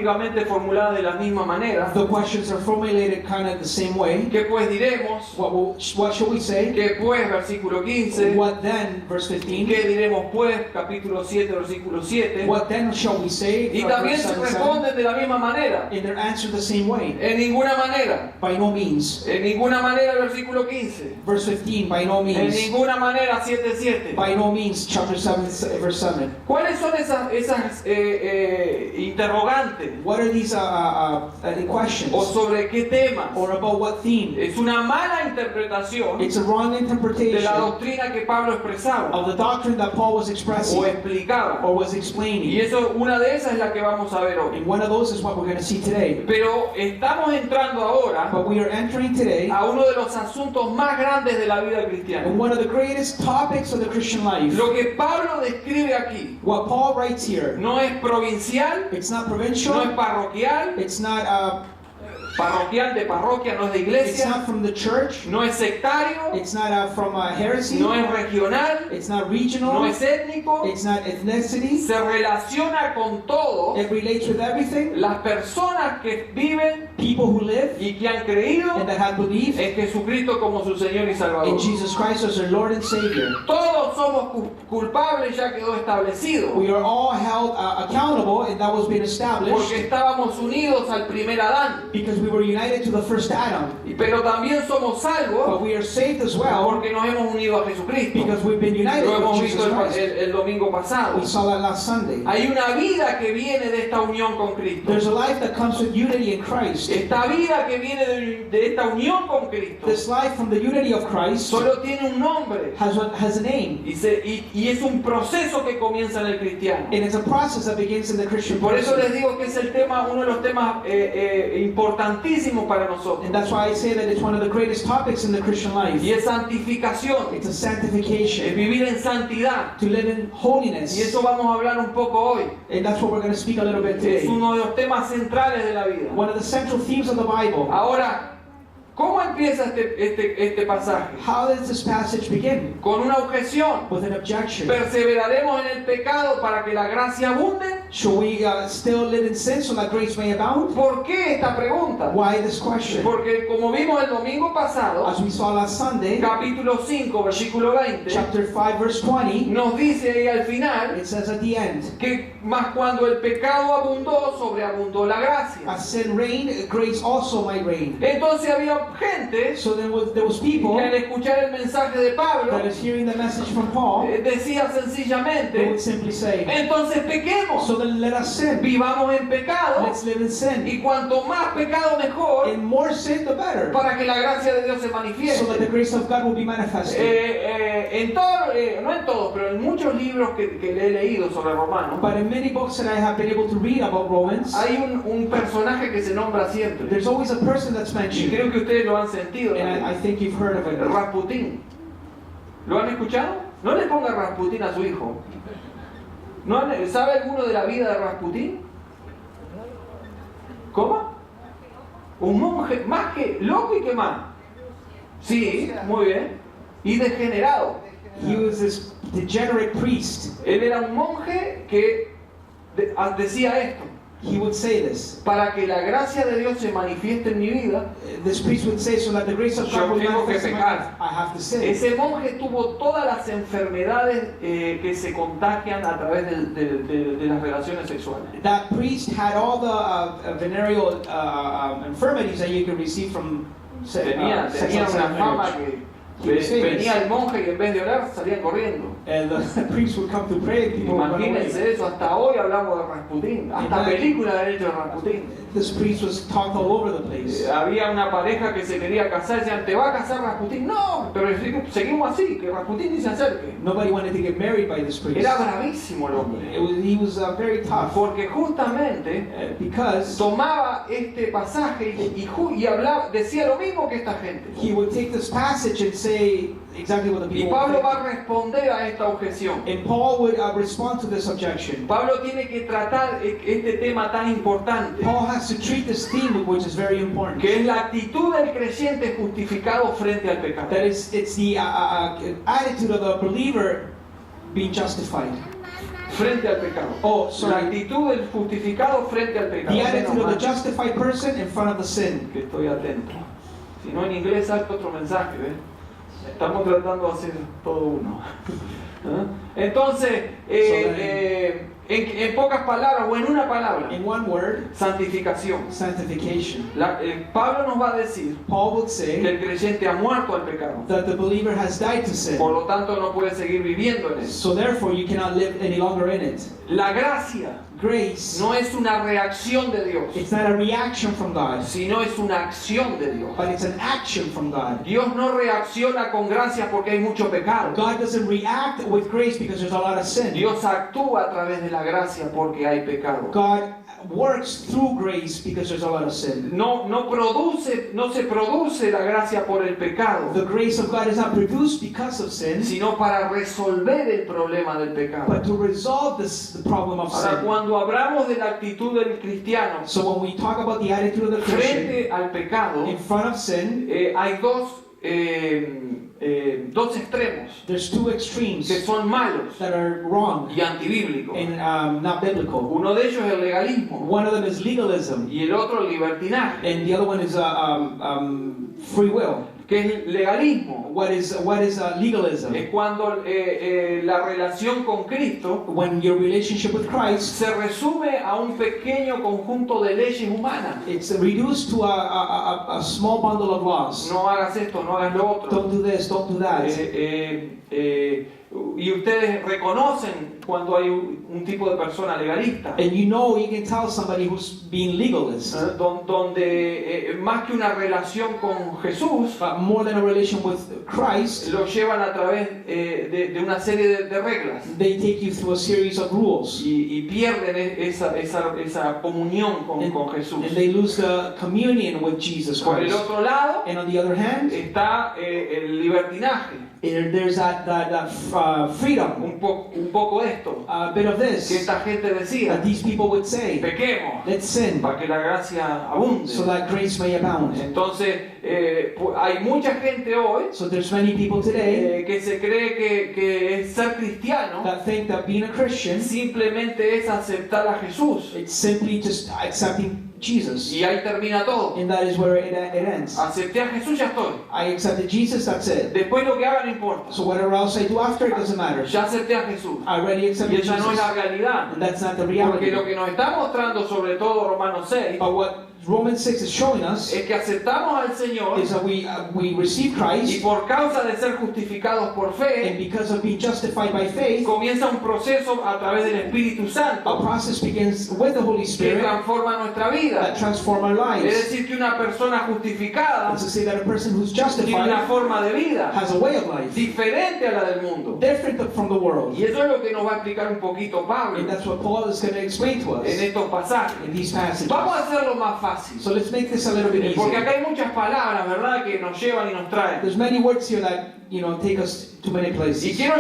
prácticamente formuladas de la misma manera. The questions are formulated kind of the same way. ¿Qué pues diremos? What shall we say? ¿Qué pues? Versículo 15. What then? Verse 15. ¿Qué diremos pues? Capítulo 7, versículo 7. What then shall we say? Y también se responden de la misma manera. And they're answered the same way. En ninguna manera. By no means. En ninguna manera, versículo 15. Verse 15. By no En means. ninguna manera, 7:7. By no means. Chapter 7, verse 7. ¿Cuáles son esas interrogantes? What are these questions? ¿O sobre qué temas? Or about what theme? Es una mala interpretación It's a wrong de interpretation la doctrina que Pablo expresaba of the doctrine that Paul was o expressing explicaba. or was Y explaining. eso, una de esas es la que vamos a ver hoy. And one of those is what we're going to see today. Pero estamos entrando ahora But we are entering today a uno de los asuntos más grandes de la vida cristiana. in one of the greatest topics of the Christian life. Lo que Pablo describe aquí What Paul writes here, no es provincial, it's not no es provincial, parroquial, it's not parroquial de parroquia, no es de it's iglesia, not from the church, no es sectario, it's not from heresy, no es regional, it's not no regional, es étnico, it's not ethnicity. se relaciona con todo It relates with everything. las personas que viven People who live y que han creído and that have believed en Jesucristo como su Señor y Salvador. in Jesus Christ as their Lord and Savior. Todos somos culpables, ya quedó establecido, We are all held accountable, and that was being porque established estábamos unidos al primer Adán. because we were united to the first Adam. Pero también somos salvos But we are saved as well porque nos hemos unido a Jesucristo. because we've been united Lo with hemos Jesus visto Christ. el domingo pasado. We saw that last Sunday. Hay una vida que viene de esta unión con Cristo. There's a life that comes with unity in Christ. Esta vida que viene de esta unión con Cristo This life from the unity of Christ solo tiene un nombre has a name, y es un proceso que comienza en el cristiano. and it's a process that begins in the Christian Por eso les person. digo que es el tema, uno de los temas importantísimos para nosotros. And that's why I say that it's one of the greatest topics in the Christian life. Y es santificación, It's a es sanctification, vivir en santidad. to live in holiness. Y eso vamos a hablar un poco hoy. And that's what we're going to speak a little bit Es today. uno de los temas centrales de la vida. One of the central themes of the Bible. Ahora, ¿cómo empieza este pasaje? How does this passage begin? Con una objeción. With an objection. ¿Perseveraremos en el pecado para que la gracia abunde? Should we still live in sin so that grace may abound? ¿Por qué esta pregunta? Why this question? Porque como vimos el domingo pasado, As we saw last Sunday, capítulo 5, versículo 20, chapter 5, verse 20, nos dice ahí al final it says at the end, que más cuando el pecado abundó, sobreabundó la gracia. as sin reigned, grace also might reign. Entonces había gente So there was people que al escuchar el mensaje de Pablo that is hearing the message from Paul, decía they sencillamente, would simply say, entonces pequemos, so then let us sin. vivamos en pecado, Let's live in sin. y cuanto más pecado mejor, And more sin, the better. para que la gracia de Dios se So that manifieste. the grace of God will be manifested. No en todos, pero en muchos libros que le he leído sobre Romanos, But in many books that I have been able to read about Romans, hay un personaje que se nombra siempre, there's always a person that's y mentioned. creo que ustedes lo han sentido And I también. think you've heard of it. Rasputín. ¿Lo han escuchado? No le ponga Rasputín a su hijo. ¿Sabe alguno de la vida de Rasputín? ¿Cómo? Un monje más que loco y que más. Sí, muy bien. Y degenerado. He was this degenerate priest. Él era un monje que decía esto: He would say this. para que la gracia de Dios se manifieste en mi vida, This priest would say, so that the grace of Yo God will tengo que manifest in my pecar. life, I have to sin. ese monje tuvo todas las enfermedades que se contagian a través de las relaciones sexuales. That priest had all the venereal infirmities that you can receive from Tenía sexual una fama marriage. que venía el monje y en vez de orar salían corriendo. And the priest would come to pray and people would run away. Imagínense eso, hasta hoy hablamos de Rasputín, hasta películas han hecho de Rasputín. This priest was talked all over the place. Había una pareja que se quería casar, decían, ¿te va a casar Rasputín? No, pero seguimos así, que Rasputín ni se acerque. Nobody wanted to get married by this priest. Era bravísimo el hombre, He was very tough porque justamente because tomaba este pasaje y hablaba, decía lo mismo que esta gente. he would take this passage and say exactly what the Y people Pablo would va a responder a esta objeción. think. And Paul would respond to this objection. Pablo tiene que tratar este tema tan importante, Paul has to treat this theme, which is very important. que es la actitud del creyente justificado frente al pecado. That is, it's the attitude of the believer being justified. frente al pecado. Oh, La sorry. actitud del justificado frente al pecado. The attitude of the Menos mal justified person in front of the sin. que estoy atento. Si no, en inglés sale otro mensaje, ¿ves? Estamos tratando de hacer todo uno. ¿Ah? Entonces, en pocas palabras, o en una palabra, In one word, santificación. sanctification. Pablo nos va a decir Paul would que say el creyente ha muerto al pecado. that the believer has died to sin. Por lo tanto, no puede seguir viviendo en eso. So therefore, you cannot live any longer in it. La gracia Grace, no es una reacción de Dios, it's not a reaction from God, sino es una acción de Dios. but it's an action from God. Dios no reacciona con gracia porque hay mucho pecado. God doesn't react with grace because there's a lot of sin. Dios actúa a través de la gracia porque hay pecado. God works through grace because there's a lot of sin. No se produce la gracia por el pecado, The grace of God is not produced because of sin, sino para resolver el problema del pecado. but to resolve the problem of Ahora, sin. cuando hablamos de la actitud del cristiano So when we talk about the attitude of the Christian frente al pecado, in front of sin, hay dos extremos there's two que extremes son malos that are wrong y antibíblicos. and not biblical. Uno de ellos es el legalismo One of them is legalism, y el otro el libertinaje. and the other one is free will. ¿Qué es legalismo? What is legalism? Es cuando la relación con Cristo When your relationship with Christ, se resume a un pequeño conjunto de leyes humanas. it's reduced to a small bundle of laws. No hagas esto, no hagas lo otro. Don't do this, don't do that. Y ustedes reconocen cuando hay un tipo de persona legalista, And you can tell somebody who's being legalist. donde más que una relación con Jesús, But more than a relation with Christ, lo llevan a través de una serie de reglas they take you through a series of rules. y pierden esa comunión con Jesús. And they lose the communion with Jesus Por el Christ. otro lado And on the other hand, está el libertinaje, there's that freedom, un poco esto, a bit of que this, esta gente decía, that these people would say, pequemos let's sin, para que la gracia abunde. so that grace may abound. Entonces, hay mucha gente hoy So there's many people today que se cree que es ser cristiano that think that being a Christian, simplemente es aceptar a Jesús it's simply just accepting Jesus. y ahí termina todo. And that is where it ends. Acepté a Jesús, ya estoy. I accepted Jesus, that's it. Después lo que haga no importa. So whatever else I do after, it doesn't matter. Ya acepté a Jesús. I already Y accepted esa no es la Jesus. realidad. And that's not the Porque reality. lo que nos está mostrando, sobre todo Romanos 6, But what Romans 6 is showing us es que aceptamos al Señor is that we receive y Christ, por causa de ser justificados por and fe, because of being justified by faith, comienza un proceso a través del Espíritu a Santo process begins with the Holy que Spirit transforma nuestra vida. that transform our Es lives. decir, que una persona justificada That's to say that a person who's tiene una justified forma de vida has a way of life diferente a la del mundo. different from the world. Y eso es lo que nos va a explicar un poquito Pablo And that's what Paul is going to explain to us en estos pasajes. in these passages. Vamos a hacerlo más fácil. So let's make this a little bit Porque acá easier. hay muchas palabras, ¿verdad?, que nos llevan y nos traen. There's many words here that take us to many Y places. quiero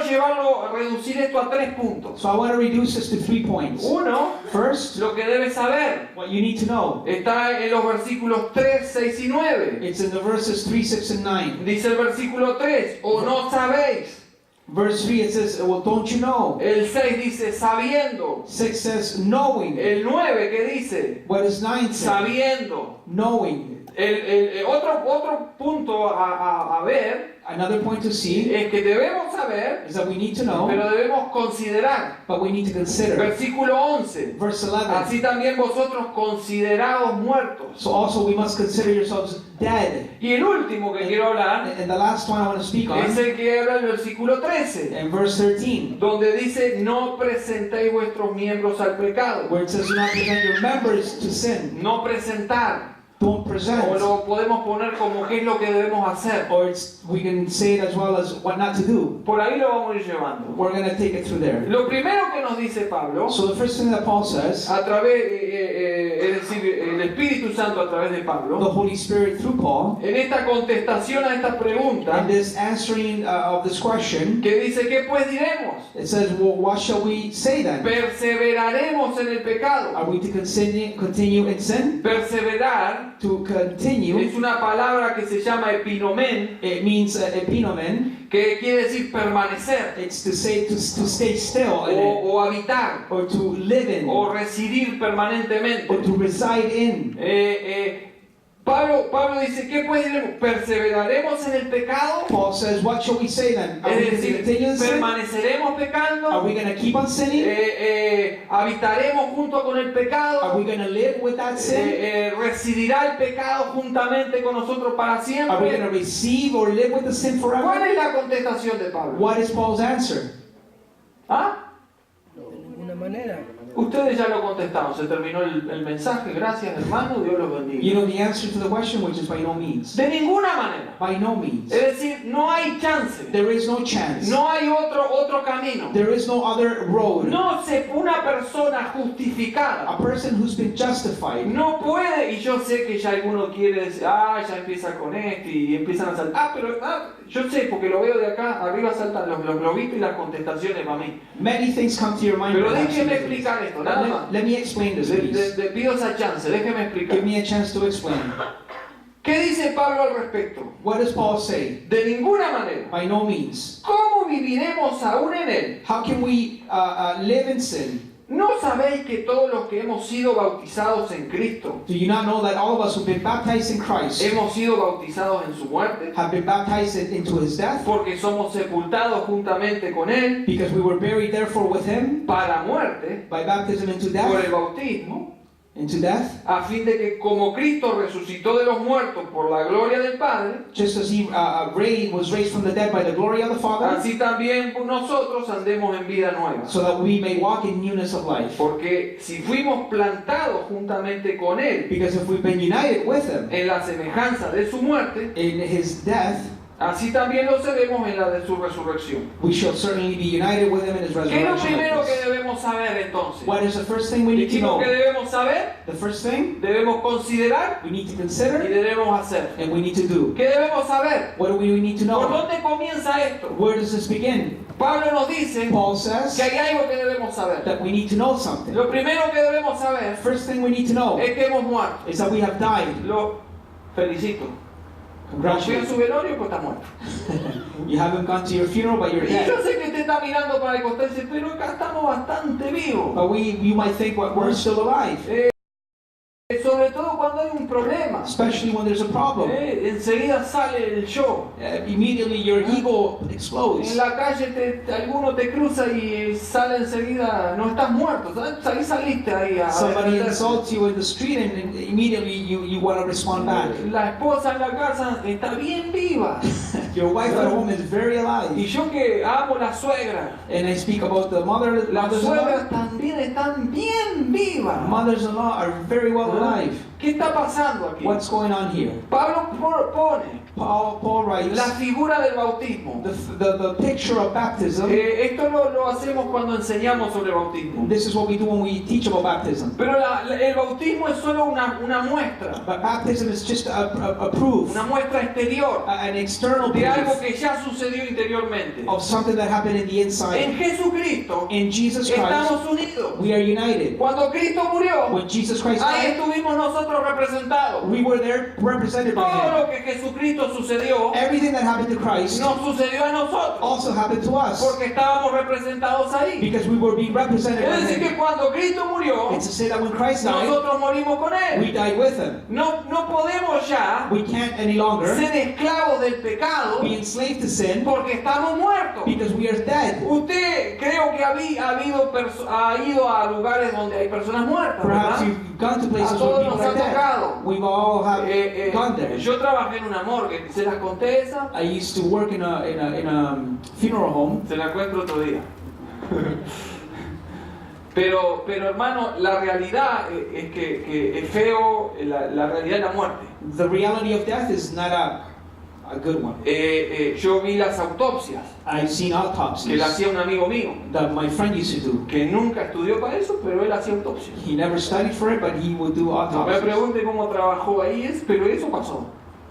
reducir esto a 3 puntos. So I want to reduce this to 3 points. Uno, First, lo que debes saber. what you need to know. Está en los versículos 3, 6 y 9. It's in the verses 3, 6, and 9. Dice el versículo 3, o no sabéis. Verse 3, it says, well, don't you know? El 6 dice, sabiendo. 6 says, knowing. El 9, ¿qué dice? What does 9 say? Sabiendo. Knowing. Otro punto a ver Another point to see es que debemos saber, is that we need to know, pero debemos considerar. but we need to consider. Versículo 11. Verse 11. Así también vosotros considerados muertos. So also we must consider yourselves dead. Y el último que quiero hablar And the last one I want to speak on, es el que habla el versículo 13, in verse 13, donde dice, no presentéis vuestros miembros al pecado. where it says, do not present your members to sin. No presentar. Don't present. O lo podemos poner como qué es lo que debemos hacer. Or we can say it as well as what not to do. Por ahí lo vamos a ir llevando. We're going to take it through there. Lo primero que nos dice Pablo, So the first thing that Paul says, a través, es decir, el Espíritu Santo a través de the Pablo, Holy Spirit through Paul, en esta contestación a esta pregunta, and this answering of this question, que dice, ¿qué pues diremos? it says, well, what shall we say then? ¿Perseveraremos en el pecado? Are we to continue in sin? Perseverar To continue, es una palabra que se llama epinomen, it means epinomen, que quiere decir permanecer, It's to say to stay still in it, o habitar, or to live in, o residir permanentemente. or to reside in. Pablo dice, ¿qué pues diremos? ¿Perseveraremos en el pecado? Paul says, what shall we say then? Are we Es going to decir, continue in sin? ¿permaneceremos pecando? Are we going to keep on sinning? ¿Habitaremos junto con el Are pecado? we going to live with that sin? ¿Residirá el pecado juntamente con nosotros para Are we going siempre? to receive or live with the sin ¿Cuál forever? es la contestación de Pablo? What is Paul's answer? ¿Ah? De ninguna manera. Ustedes ya lo contestaron, se terminó el mensaje, gracias hermano, Dios los bendiga. You know the answer to the question, which is by no means. De ninguna manera. By no means. Es decir, no hay chance, There is no chance. no hay otro camino. There is no other road. Una persona justificada A person who's been justified. no puede, y yo sé que ya alguno quiere decir, ya empieza con esto y empiezan a saltar. Yo sé, porque lo veo de acá, arriba saltan los globitos y las contestaciones para mí. Many things come to your mind. Pero perhaps. déjeme explicar esto, nada más. Let me explain this, please. Le pido esa chance, déjeme explicar. Give me a chance to explain. ¿Qué dice Pablo al respecto? What does Paul say? De ninguna manera. By no means. ¿Cómo viviremos aún en él? How can we live in sin? ¿No sabéis que todos los que hemos sido bautizados en Cristo, Do you not know that all of us who've been baptized in Christ hemos sido bautizados en su muerte? have been baptized into his death? Porque somos sepultados juntamente con él Because we were buried therefore with him para muerte by baptism into por el death, bautismo, a fin de que como Cristo resucitó de los muertos por la gloria del Padre, just as he was raised from the dead by the glory of the Father, así también nosotros andemos en vida nueva. so that we may walk in newness of life. Porque si fuimos plantados juntamente con él Because if we've been united with him en la semejanza de su muerte, in his death, así también lo seremos en la de su resurrección. we shall certainly be united with him in his ¿Qué es lo resurrection. primero que debemos saber entonces? What is the first thing we need to Dijimos know? que debemos saber, The first thing debemos considerar we need to y consider debemos hacer. and we need to do. ¿Qué debemos saber? What do we need to ¿Por know? dónde comienza esto? Where does this begin? Pablo nos dice Paul says que hay algo que debemos saber. that we need to know something. Lo primero que debemos saber First thing we need to know es que hemos muerto. is that we have died. Lo felicito. No fui a su Congratulations. velorio, pues está muerto. You haven't gone to your funeral, but you're Y yo dead. sé que usted está mirando para el costado y dice, pero acá estamos bastante vivos. But you might think we're still alive, Sobre todo cuando hay un problema. especially when there's a problem. Enseguida sale el show. Immediately your ego En explodes. la calle alguno te cruza y sale enseguida, no estás muerto, ahí saliste ahí a Somebody defenderte. insults you in the street and immediately you want to respond back. La esposa en la casa está bien viva. Your wife at home is very Y alive. yo que amo la suegra, And I speak about the las mothers-in-law. suegras también están bien vivas. Mothers-in-law are very well alive. ¿Qué está pasando aquí? What's going on here? Pablo pone Paul writes la figura del bautismo. the picture of baptism. Esto lo hacemos cuando enseñamos sobre bautismo. This is what we do when we teach about baptism. Pero el bautismo es solo una muestra, But baptism is just a proof, una muestra exterior an external de algo proof que ya sucedió interiormente. of something that happened in the En inside. Jesucristo In Jesus Christ, estamos unidos. we are united. Cuando Cristo murió, When Jesus Christ ahí died, estuvimos nosotros representados. we were there represented by Todo Him. lo que Jesucristo sucedió Everything that happened to Christ nos sucedió a nosotros, also happened to us porque estábamos representados ahí. because we were being represented by Es decir, Him. que cuando Cristo murió, It's to say that when Christ died, nosotros morimos con we Él. died with Him. No podemos ya We can't any longer ser esclavos del pecado be enslaved to sin porque estamos muertos. because we are dead. Usted creo que ha ido a lugares donde hay personas muertas, Perhaps ¿verdad? you've gone to A places todos where nos people ha are dead. tocado. We've all gone there. Yo trabajé en una morgue, se las conté esa, I used to work in a funeral home. se la cuento otro día. Pero hermano, la realidad es que es feo, la realidad de la muerte. The reality of death is not a good one. Yo vi las autopsias I've seen que autopsies le hacía un amigo mío, that my friend used to do. que nunca estudió para eso, pero él hacía autopsias. He never studied for it, but he would do No me autopsies. pregunte cómo trabajó ahí, pero eso pasó.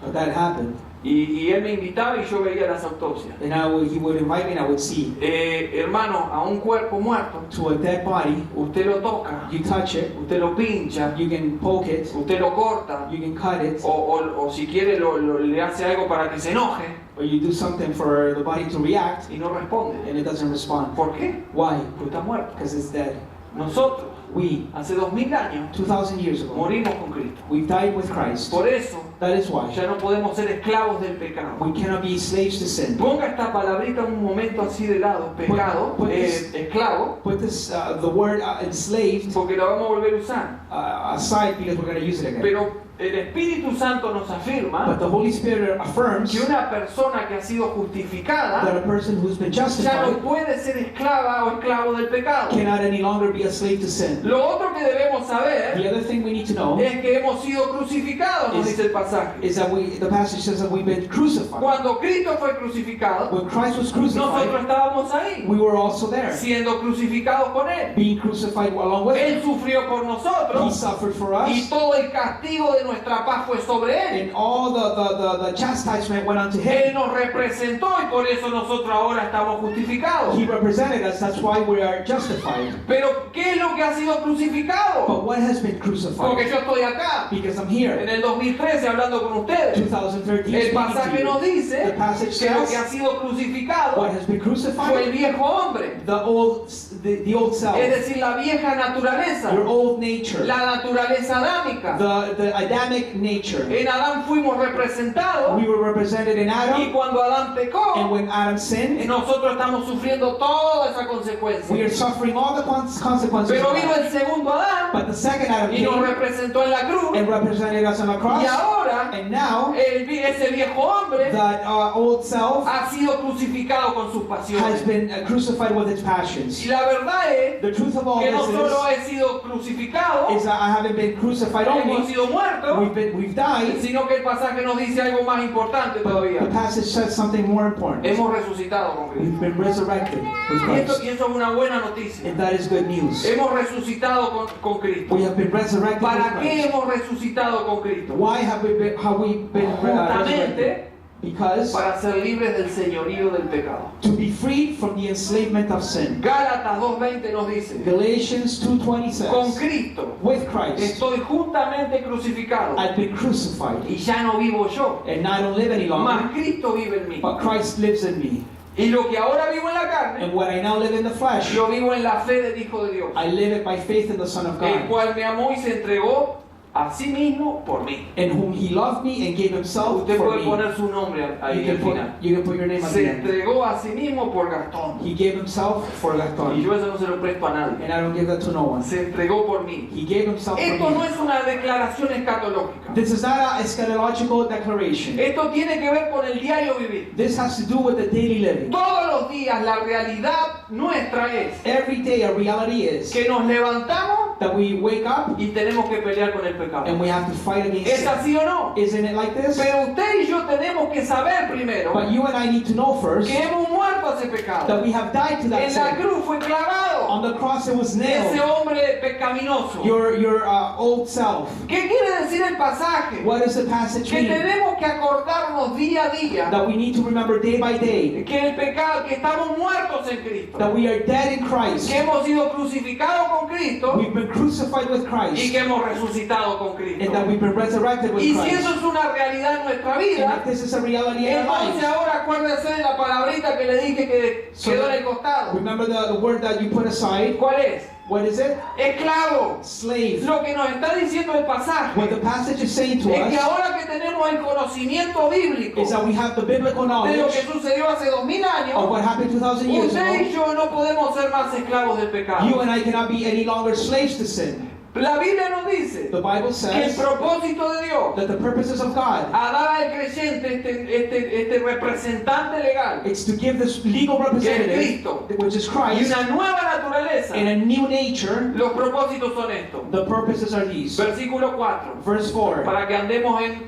But that happened. Y él me invitaba y yo veía las autopsias. And he would invite me and I would see. Hermano, a un cuerpo muerto, To a dead body, usted lo toca, you touch it, usted lo pincha, you can poke it, usted lo corta, you can cut it, o si quiere le hace algo para que se enoje or you do something for the body to react, y no responde. and it doesn't respond. ¿Por qué? Why? Porque está muerto. Because it's dead. Nosotros, We, hace 2000 años, 2,000 years ago, morimos con Cristo. we died with Christ. Por eso, That is why ya no podemos ser esclavos del pecado. we cannot be slaves to sin. Ponga esta palabrita un momento así de lado, pecado, esclavo, Put this, the word enslaved porque la vamos a volver a usar. aside because we're going to use it again. Pero el Espíritu Santo nos afirma But the Holy Spirit affirms que una persona que ha sido that justificada a person who's been ya no justified puede ser esclava o esclavo del pecado. cannot any longer be a slave to sin. Lo otro que debemos saber The other thing we need to know es que hemos sido crucificados, nos dice el pasaje. is that the passage says that we've been crucified. Cuando Cristo fue crucificado, When Christ was nosotros crucified, estábamos ahí, we were also there, siendo crucificados con Él. being crucified along with Él Him. sufrió por He nosotros suffered for y us, todo el castigo de nuestra paz fue sobre Él. and all the chastisement went unto Él Him. nos representó y por eso nosotros ahora estamos justificados. He represented us, that's why we are justified. Pero, ¿qué es lo que ha sido crucificado? But what has been Porque crucified? yo estoy acá, Because I'm en here, el 2013, hablando con ustedes. 2013, El speaking pasaje to nos you. dice The passage que lo que ha says sido crucificado what has been fue el crucified, viejo hombre, the old self, es decir, la vieja naturaleza, your old nature, la naturaleza adámica. the Adamic nature. En Adán fuimos representados We were represented in y Adam, cuando Adán and pecó, when Adam sinned, nosotros estamos sufriendo toda esa we consecuencia. are suffering all the consequences Pero of vino that. el segundo Adán But the second Adam y nos came representó en la cruz and represented us on the y cross, ahora and now ese viejo hombre that old self ha sido crucificado con sus has pasiones. been crucified with its Y passions. la verdad es The truth of all que no this solo he sido crucificado, is that I haven't been crucified hemos only, sido muertos, we've died. sino que el pasaje nos dice algo más importante The todavía. passage says something more important. Hemos resucitado con Cristo. We've been resurrected with Y eso Christ, es una buena noticia. and that is good news. Hemos resucitado con Cristo. We have been resurrected with ¿Para qué Christ. hemos resucitado con Cristo? Why have we been resurrected? Justamente Because para ser libres del señorío del pecado. to be freed from the enslavement of sin. Gálatas 2:20 nos dice, Galatians 2:20 con says, Cristo with Christ estoy juntamente crucificado I've been crucified, y ya no vivo yo, and I don't live any longer, mas Cristo vive en mí. but Christ lives in me. Y lo que ahora vivo en la carne, And what I now live in the flesh, lo vivo en la fe del Hijo de Dios, I live it by faith in the Son of el God, cual me amó y se entregó a sí mismo por mí. in whom He loved me and gave Himself Usted for puede me. poner su nombre ahí al final. You can put your name at Se the end. entregó a sí mismo por Gastón. He gave Himself for Y Gastón, yo eso no se lo presto a nadie. and I don't give that to no one. Se entregó por mí. He gave Himself Esto for no me. es una declaración escatológica. This is not a eschatological declaration. Esto tiene que ver con el diario vivir. This has to do with the daily living. Todos los días la realidad nuestra es Every day, a reality is que nos levantamos that we wake up y tenemos que pelear con el pecado. and we have to fight against ¿Es sin. así o no? Isn't it like this? Pero usted y yo tenemos que saber primero But you and I need to know first que hemos muerto a ese pecado. that we have died to that En la sin. cruz fue clavado On the cross it was ese nailed. hombre pecaminoso. Your old self. ¿Qué quiere decir el pasaje? What does the passage Que mean? tenemos que acordarnos día a día That we need to remember day by day que el pecado, que estamos muertos en Cristo, that we are dead in Christ. que hemos sido crucificados con Cristo We've been crucified with y Christ, que hemos resucitado con Cristo. and that we've been resurrected with Y si Christ. eso es una realidad en nuestra And vida, if this is a reality in our entonces lives, ahora acuérdese de la palabrita que le dije que quedó en el costado. remember the word that you put aside. ¿Cuál es? What is it? Esclavo. Slave. Lo que nos está diciendo el pasaje What the passage is saying to es que us ahora que tenemos el conocimiento bíblico is that we have the biblical de lo que knowledge sucedió hace 2000 of años, what happened 2,000 years usted y ago. yo no podemos ser más esclavos del You pecado. and I cannot be any longer slaves to sin. La Biblia nos dice The Bible que el says propósito de Dios that the purposes of God, a dar al creyente este representante legal it's to give this legal que es representative, Cristo which is y Christ, una nueva naturaleza. and a new nature. Los propósitos son estos. The purposes are these. Versículo 4. Verse 4. Para que andemos en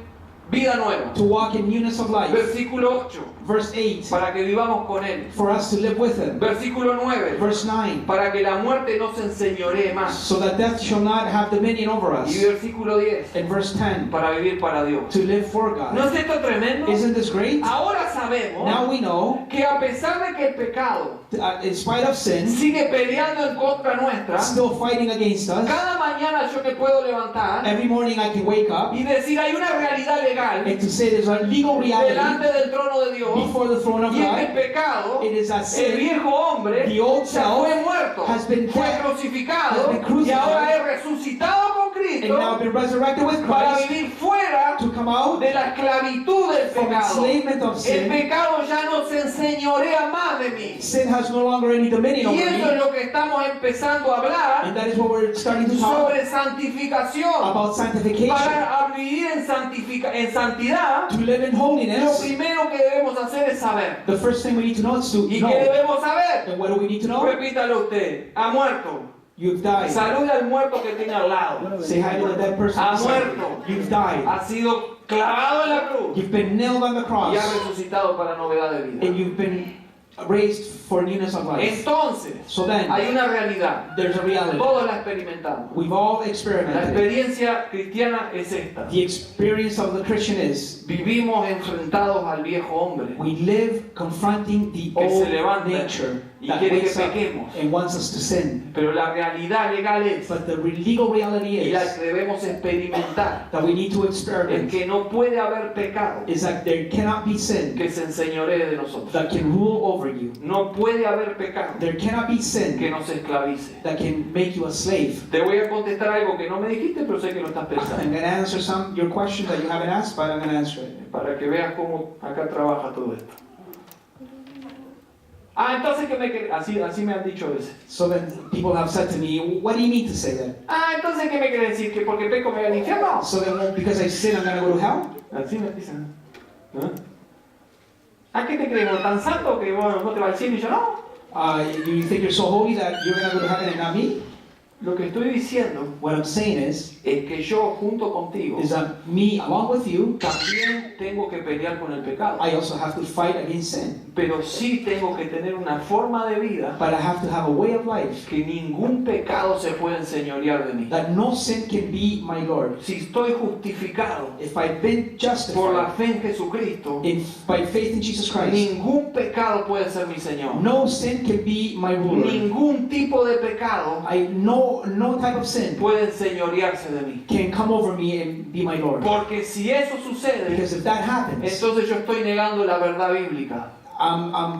vida nueva. to walk in newness of life. Versículo 8, Verse 8, para que vivamos con Él. for us to live with Him. Versículo 9, Verse 9, para que la muerte no se enseñoree más. so that death shall not have dominion over Y us. versículo 10, And verse 10, para vivir para Dios. to live for ¿No God. es esto tremendo? Isn't this great? Ahora sabemos Now we know, que a pesar de que el pecado in spite of sin, sigue peleando en contra nuestra, still fighting against us, cada mañana yo me puedo levantar every morning I can wake up y decir hay una realidad legal and to say there's a legal reality delante del trono de Dios, before the throne of y este God. pecado, It is that el sin, viejo hombre, the old ya self, fue muerto, has been fue dead, crucificado has been crucified, y ahora es resucitado con and now Cristo been resurrected with para Christ vivir fuera to come out de la esclavitud del from pecado. enslavement of El sin. pecado ya no se enseñorea más de mí. Sin has no longer any dominion Y over eso es me, lo que estamos empezando a hablar and that is what we're starting to talk sobre santificación. about sanctification. Para vivir en santidad, To live in lo holiness, primero que debemos hacer es saber. the first thing we need to know is to ¿Y qué know. debemos saber? And what do we need to know? Repítalo usted. Ha muerto. You've died. Salude al muerto que tiene al lado. Say hi to the dead person. Ha beside muerto. you. You've died. Ha sido clavado en la cruz You've been nailed on the y ha cross, resucitado para novedad de and vida. you've been raised for newness of life. Entonces, So then, hay una realidad. there's a reality. Todos la experimentamos. We've all La experimented it. experiencia cristiana es esta. The experience of the Christian is Vivimos enfrentados al viejo hombre we live confronting the que se old levanta nature y that quiere que wakes up pequemos. and wants us to sin. Pero la realidad legal es, But the legal reality y la is que debemos experimentar, that we need to es experiment que no puede haber pecado is that there cannot be sin que se enseñoree de nosotros. that can rule over you. No puede haber pecado There cannot be sin que nos esclavice. that can make you a slave. Te voy a contestar algo que no me dijiste, pero sé que lo estás I'm pensando. going to answer some your questions that you haven't asked, but I'm going to answer it. Para que veas cómo acá trabaja todo esto. Entonces ¿qué me así me han dicho a veces. So then people have said to me, what do you mean to say that? Entonces ¿qué me quiere decir? ¿Que porque peco me voy al infierno? So then because I sin, I'm going to go to hell? Así me dicen. ¿No? ¿Qué te crees? ¿Tan santo que bueno, no te va al cielo y yo no? You think you're so holy that you're going to go to heaven and not me? Lo que estoy diciendo What I'm saying is que yo junto contigo that me, along with you, también tengo que pelear con el pecado. I also have to fight against sin. Pero sí tengo que tener una forma de vida But I have to have a way of life que ningún pecado se puede enseñorear de mí. that no sin can be my Lord. Si estoy justificado If I've been por la justified fe en Jesucristo, by faith in Jesus Christ, ningún pecado puede ser mi Señor. no sin can be my ruler. Ningún tipo de pecado No type of sin puede enseñorearse de mí. can come over me and be my Lord. Porque si eso sucede, Because if that happens, entonces yo estoy negando la verdad bíblica.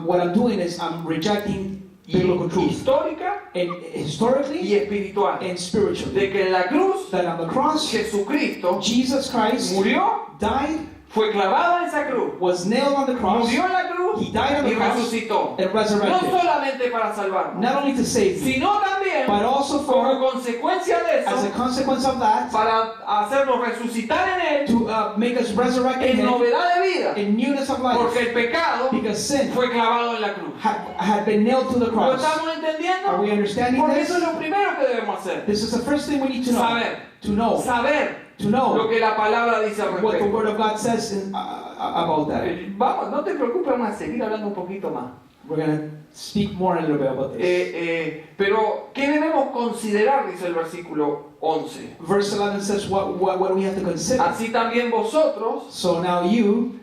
what I'm doing is I'm rejecting biblical truth, Histórica and y historically espiritual. and spiritually. De que en la cruz That on the cross, Jesucristo Jesus Christ murió, died, fue clavado en esa cruz, was nailed on the cross, murió en la cruz He died on the y cross resucitó. and No resurrected. solamente para salvarnos, Not only to save me, sino también but also como for, consecuencia de as a eso, consequence of that, para hacernos resucitar en Él to make us resurrect in en Him novedad de vida. in newness of Porque life. el pecado Because sin fue clavado en la cruz. had been nailed to the ¿Lo cross. estamos entendiendo? Are we understanding Porque this? eso es lo primero que debemos hacer. This is the first thing we need to know. Saber. To know. Saber To know lo que la palabra dice al what the respecto. Word of God says about that. Vamos, no te preocupes, vamos a seguir hablando un poquito más. We're going to speak more a little bit about this. Pero, ¿qué debemos considerar? Dice el versículo 11. Verse 11 says what do we have to consider? Así también vosotros, So now you,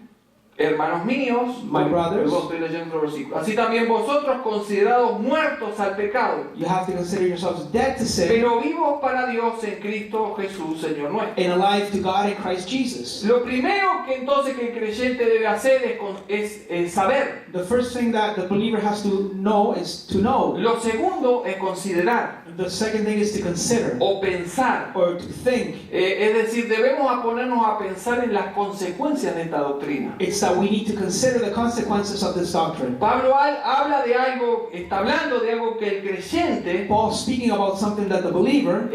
hermanos míos, My brothers. perdón, estoy leyendo otro versículo. Así también vosotros, considerados muertos al pecado, you have to consider yourselves dead to sin pero vivos para Dios en Cristo Jesús, Señor nuestro. and alive to God in Christ Jesus. Lo primero que entonces que el creyente debe hacer es saber. The first thing that the believer has to know is to know. Lo segundo es considerar The second thing is to consider o pensar. or to think. Es decir, debemos ponernos a pensar en las consecuencias de esta doctrina. It's that we need to consider the consequences of this doctrine. Pablo habla de algo, está hablando de algo que el creyente Paul speaking about something that the believer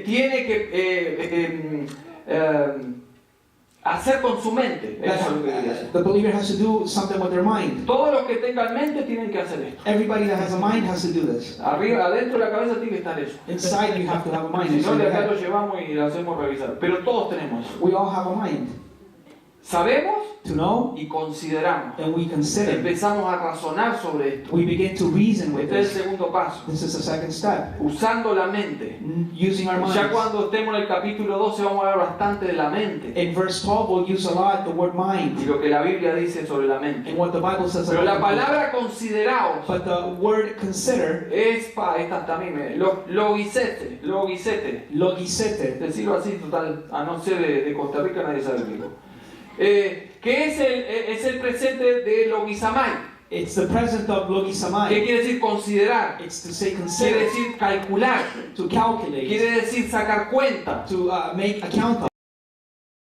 tiene que hacer con su mente. Eso es lo que quería decir. the believer has to do something with their mind. Todos los que tengan mente tienen que hacer esto. Everybody that has a mind has to do this. Arriba, adentro de la cabeza tiene que estar eso. Inside you have to have a mind. Si It's no, in de your acá lo head. llevamos y lo hacemos revisar. Pero todos tenemos eso. We all have a mind. Sabemos to know, y consideramos. and we consider. Empezamos a razonar sobre esto. We begin to reason with Este es el this. segundo paso. This is the second step. Usando la mente. Using our Ya minds. cuando estemos en el capítulo 12 vamos a hablar bastante de la mente. In verse 12, we'll use a lot the word Y mind lo que la Biblia dice sobre la mente. and what the Bible says Pero la about it. palabra consideraos But the word consider, es para esta también. Logisete. logisete, Decirlo así, total. A no ser de Costa Rica nadie sabe griego. Que es el presente de logisamai. it's the present of ¿Qué logisamai. quiere decir considerar? It's to say Quiere consider, decir calcular. to calculate, Quiere decir sacar cuenta. to make account of.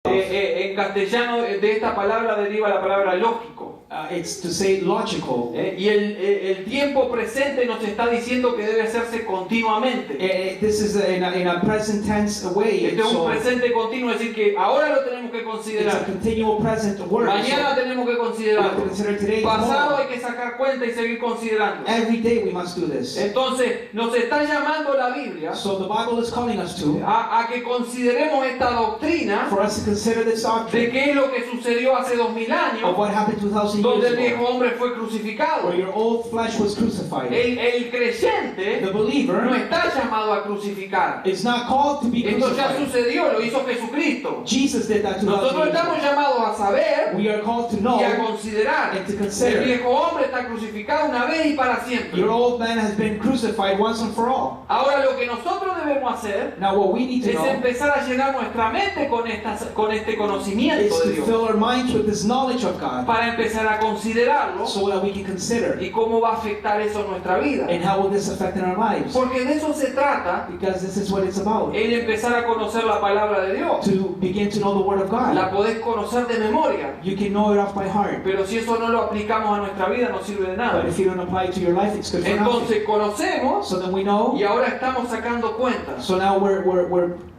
En castellano de esta palabra deriva la palabra lógico. It's to say logical. Y el tiempo presente nos está diciendo que debe hacerse continuamente. This is in a present tense way. Este es un So presente continuo, es decir, que ahora lo tenemos que it's a considerar. continual present word. Mañana So tenemos que we have to considerarlo. consider today, Pasado tomorrow. hay que sacar cuenta y seguir considerando. Every day we must do this. Entonces, nos está llamando la Biblia So the Bible is calling us to a que consideremos esta doctrina for us to consider this de doctrine qué es lo que sucedió hace 2000 of años, what happened 2,000 donde el years viejo ago, hombre fue crucificado. where your old flesh was crucified. El creyente The no believer está llamado a crucificar. is not called to be Esto ya crucified. sucedió, lo hizo Jesucristo. Jesus did that 2,000 Nosotros years estamos ago. llamados a saber We are called to know y a considerar. and to El consider. viejo hombre está crucificado una vez y para siempre. Your old man has been crucified once and for all. Ahora lo que nosotros debemos hacer Now what we need to es know empezar a llenar nuestra mente con este is conocimiento de to Dios, fill our minds with this knowledge of God para empezar a considerarlo so that we can consider y cómo va a afectar eso en nuestra vida. and how will this affect in our lives. Porque de eso se trata, Because this is what it's about. el empezar a conocer la palabra de Dios. To begin to know the Word of La God. podés conocer de memoria, You can know it off by heart. pero si eso no lo aplicamos a nuestra vida no sirve de nada. But if you don't apply it to your life, it's good for nothing. Entonces conocemos So then we know. y ahora estamos sacando cuentas. So now we're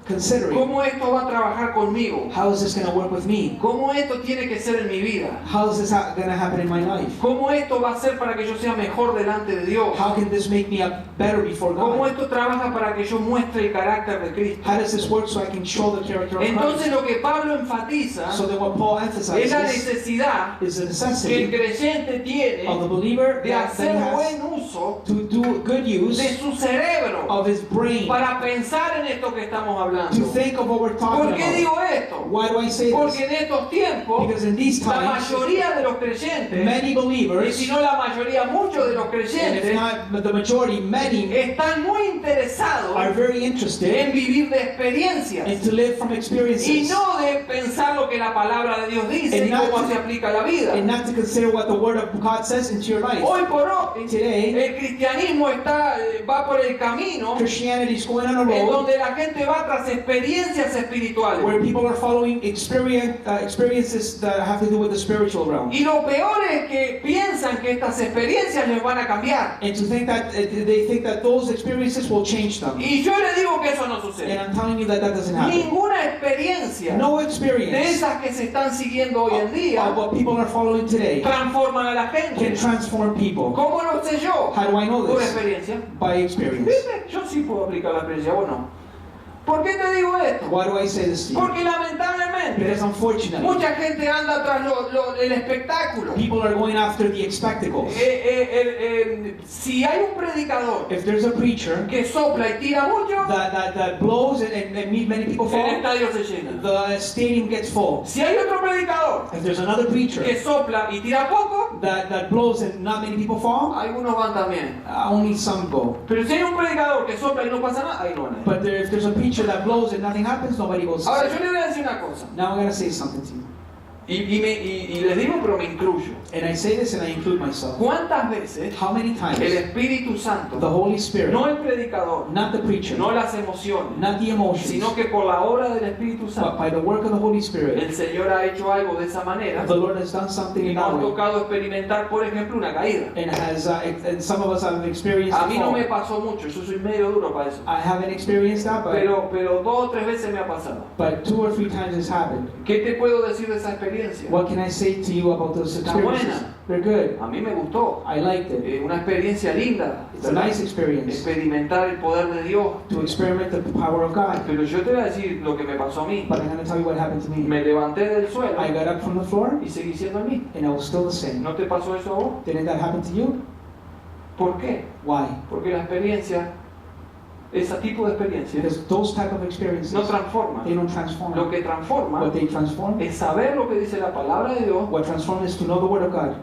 considering, ¿Cómo esto va a trabajar conmigo? how is this going to work with me? ¿Cómo esto tiene que ser en mi vida? How is this going to happen in my life? ¿Cómo esto va a ser para que yo sea mejor delante de Dios? How can this make me better before ¿Cómo God? esto trabaja para que yo muestre el carácter de Cristo? How does this work so I can show the character of Entonces Christ? lo que Pablo enfatiza So then what Paul es la emphasizes necesidad is the que el necessity creyente of the tiene believer de that hacer he has buen uso to do good use de su cerebro of his brain para pensar en esto que estamos to hablando. think of what we're ¿Por talking qué about. digo esto? Why do I say Porque this? en estos tiempos Because in these la times, mayoría de los creyentes, many y believers, si no la mayoría, muchos de los and if creyentes, not the majority, many están muy interesados are very en interested vivir de experiencias and to live from y experiences no de pensar lo que la palabra de Dios dice y And cómo not- se aplica a la vida. and not to consider what the Word of God says into your life. Hoy por hoy, Today, el cristianismo va por el camino Christianity is going on a en road donde la gente va tras experiencias espirituales. where people are following experiences that have to do with the spiritual realm. Y lo peor es que piensan que estas experiencias les van a cambiar. And to think that they think that those experiences will change them. Y yo le digo que eso no And sucede. I'm telling you that that doesn't happen. Ninguna experiencia No de experience esas que se están siguiendo hoy en of día what people are following today transforman a la can gente. transform people. ¿Cómo lo sé yo? How do I know Por this? experiencia. By experience. ¿Viste? Yo sí puedo aplicar la experiencia, ¿o no? ¿Por qué te digo esto? Why do I say this to you? Porque lamentablemente Because unfortunately, mucha gente anda tras el espectáculo. people are going after the spectacles. Si hay un predicador If there's a preacher que sopla y tira mucho, that blows and many people el fall, estadio se llena. the stadium gets full. Si hay otro predicador If there's another preacher que sopla y tira poco, that blows and not many people fall, algunos van también. only some go. Pero si hay un predicador que sopla y no pasa nada, ahí no van a ir. But if there's a preacher that blows and nothing happens, nobody goes. Ahora yo le voy a decir una cosa, Now I'm going to say something to you. y les digo, pero me incluyo. And I say this and I include myself. ¿Cuántas veces How many times el Espíritu Santo, the Holy Spirit, no el predicador, not the preacher, no las emociones, not the emotions, sino que por la obra del Espíritu but Santo, by the work of the Holy Spirit, el Señor ha hecho algo de esa manera the Lord has done something y in nos that ha way. tocado experimentar, por ejemplo, una caída? And and some of us have experienced A the mí no me fall. pasó mucho, yo soy medio duro para eso. I haven't experienced that, Pero 2 o 3 veces me ha pasado. but 2 or 3 times it's happened. ¿Qué te puedo decir de esa experiencia? experiencia? What can I say to you about those Está experiences? buena. They're good. A mí me gustó. I liked it. Una experiencia linda, It's a ¿verdad? nice experience Experimentar el poder de Dios. to experiment the power of God. Pero yo te voy a decir lo que me pasó a mí. But I'm going to tell you what happened to me. Me levanté del suelo I got up from the floor y seguí siendo el mismo. and I was still the same. ¿No te pasó eso a vos? Didn't that happen to you? ¿Por qué? Why? Porque la experiencia, ese tipo de experiencia, Because those type of experiences, no transforma. they don't transform. Lo que transforma What they transform, es saber lo que dice la palabra de Dios, what transforms is to know the Word of God,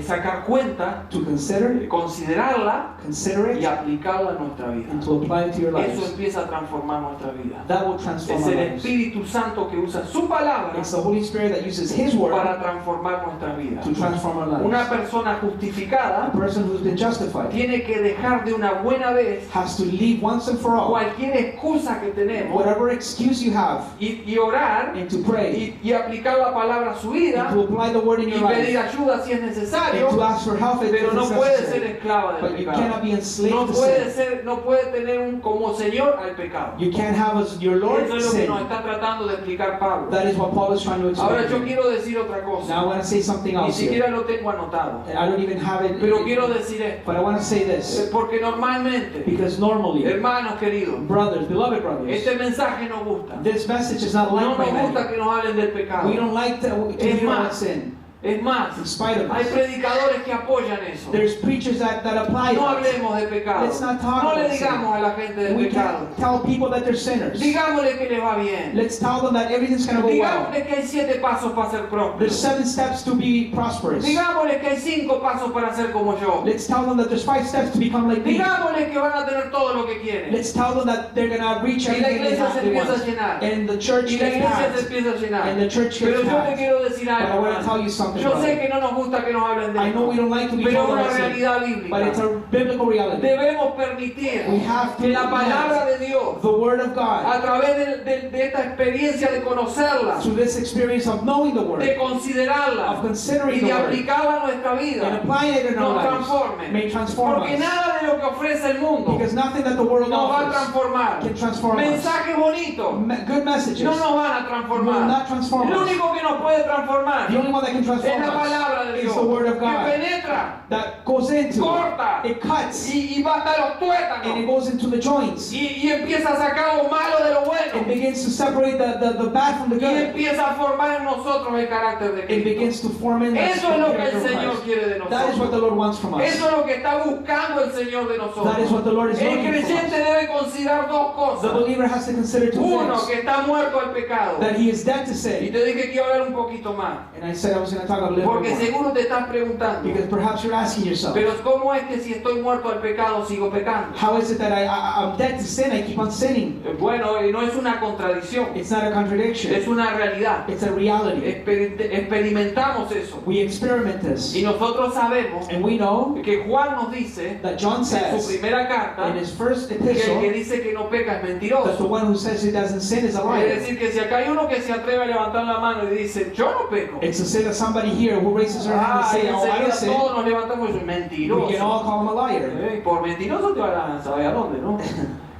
sacar cuenta, to consider, considerarla consider y it, aplicarla a nuestra vida. and to apply it to your Eso lives. empieza a transformar nuestra vida. That will transform Es our el lives. Espíritu Santo que usa su palabra It's the Holy Spirit that uses His Word para transformar nuestra vida. to transform our Una lives. persona A justificada person who's been justified tiene que dejar de una buena vez has to leave once and for all cualquier excusa que tenemos whatever excuse you have y orar and to pray y aplicar la palabra a su vida and to apply the Word in y your pedir life ayuda si es and to necesario, ask for help if pero no it's puede ser necessary. esclava del But you pecado. cannot be enslaved No to puede sin. no puede tener como Señor al pecado. You can't have as your Lord Eso es lo que sin. nos está tratando de explicar Pablo. That is what Paul is trying to Ahora yo explain. quiero decir otra cosa. Now I want to say something Ni else here. siquiera lo tengo anotado. And I don't even have it, Pero quiero decir esto. but I want to say this. Porque normalmente, Because normally, hermanos queridos, brothers, beloved brothers, este mensaje nos gusta. this message is not No liked by nos gusta many. que nos hablen del pecado. We don't like to Es hear más, about sin. Es más, In spite of hay this. predicadores que apoyan eso. There's preachers that apply No it. hablemos de pecado. Let's not talk No le about sin. digamos a la gente del We pecado. can't tell people that they're sinners. Digámosle que les va bien. Let's tell them that everything's going to go well. Digámosle que hay 7 pasos para ser There's prósperos. 7 steps to be prosperous. Digámosle que hay 5 pasos para ser como yo. Let's tell them that there's 5 steps to become like me. Digámosle que van a tener todo lo que quieren. Let's tell them that they're going to reach Y la everything they iglesia se have they empieza a want. llenar. And the church Y la gets iglesia se packed. empieza a llenar. And the church Pero gets yo te packed. quiero decir But I algo. want to tell you something Yo about sé it. que no nos gusta que nos hablen de I know we esto. don't like to be Pero es told una about sin, realidad but it's bíblica. a biblical reality. Debemos permitir We have to que la palabra de Dios, the Word of God, a través de esta experiencia de conocerla, through this experience of knowing the de Word, considerarla of considering y the de Word, aplicarla a nuestra and vida, applying it in our nos lives, transforme. may transform Porque us. nada de lo que ofrece el mundo Because nothing that the world nos va a offers transformar. can transform us. Mensajes bonitos Good messages no nos van a will transformar. not transform Lo us. único que nos puede transformar The only one that can es transform la palabra de us is Dios, the Word of que God penetra, that goes into, corta it cuts, y va a los and it tuétanos goes into the joints. y empieza a sacar lo malo de lo It bueno begins to separate the bad from the y good. empieza a formar en nosotros el carácter de It Cristo. begins to form in us Eso es lo the que el character of Señor Christ. quiere de That is what the nosotros. Lord wants from us. Eso es lo que está buscando el Señor de That is nosotros. what the Lord is El looking for. creyente debe considerar dos The cosas. believer has to consider 2 Uno, things. que está muerto al pecado. That he is dead to Y sin. te dije que iba a hablar un poquito más. And I said I was going to talk a little Porque bit more. seguro te estás preguntando, Because perhaps you're asking yourself, pero ¿cómo es que si estoy muerto al pecado sigo pecando? how is it that I'm dead to sin? I keep on sinning. Bueno, no es una contradicción, It's not a contradiction. es una realidad. It's a reality. Experimentamos eso. We experiment this. Y nosotros sabemos And we know que Juan nos dice that John en su says primera carta in his first que el que epistle dice que no peca es that the mentiroso. one who says he doesn't sin is a Es liar. decir, que si acá hay uno que se atreve a levantar la mano y dice, yo no peco. It's to say that somebody here who raises their hand and Ah, y say, oh, I don't enseguida sin, todos nos levantamos y decimos, we can all mentiroso. call him a liar. Por mentiroso te van a saber a dónde, ¿no?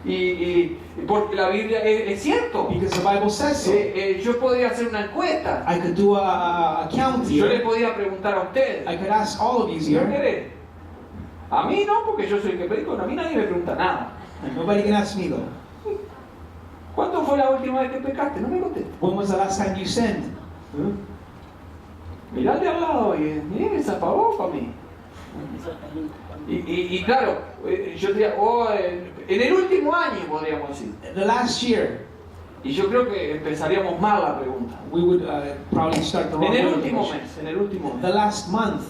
Y porque la Biblia es cierto. Because the Bible says so. Yo podría hacer una encuesta. I could do a count Yo le here. podía preguntar a ustedes. I could ask all of you ¿No here. querés? A mí no, porque yo soy el que predico. A mí nadie me pregunta nada. Nobody can ask me though. ¿Cuándo fue la última vez que pecaste? No me contestes. When was the last time you sinned? Mirate al lado y mire, se apagó para mí. Y claro, yo diría, en el último año podríamos decir. The last year, Y yo creo que empezaríamos mal la pregunta. we would probably start the wrong En el way with the último question. mes, en el último The mes. last month,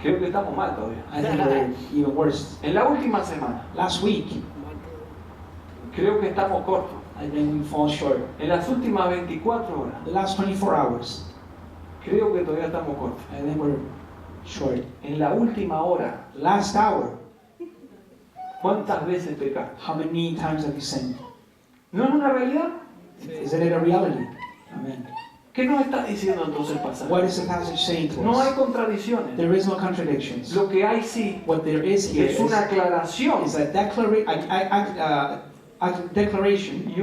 Creo que estamos mal todavía. I think we're even worse. En la última semana, Last week, creo que estamos cortos. I think we fall short. En las últimas 24 horas, The last 24 hours, creo que todavía estamos cortos. I think we're short. En la última hora, The last hour, ¿cuántas veces pecaste? how many times have you sinned? ¿No es una realidad? Isn't it a reality? Amen. ¿Qué nos está diciendo entonces el pasaje? What is the passage saying to No hay us? contradicciones. There is no contradictions. Lo que hay sí What there is here es una aclaración. is a declaration.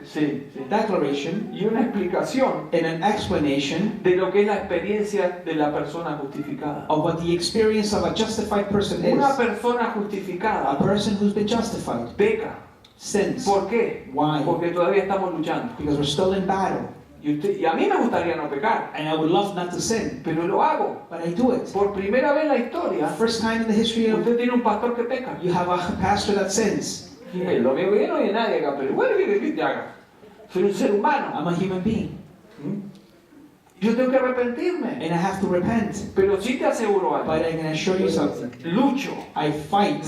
Sí, Sí, sí. declaration Y una explicación and an explanation de lo que es la experiencia de la persona justificada. of what the experience of a justified person Una is. persona A justificada person who's been justified peca. sins. ¿Por qué? Why? Porque todavía estamos luchando. Because we're still in battle. Y a mí me gustaría no pecar, And I would love not to sin, pero lo hago. but I do it. Por primera vez en la historia, First time in the history of usted tiene un pastor que peca. you have a pastor that sins. Y lo mío que no hay nadie acá, pero bueno, ¿qué te haga? Soy un ser humano. I'm a human being, Yo tengo que arrepentirme. and I have to repent. Pero sí te aseguro algo. But I can assure you something. Lucho I fight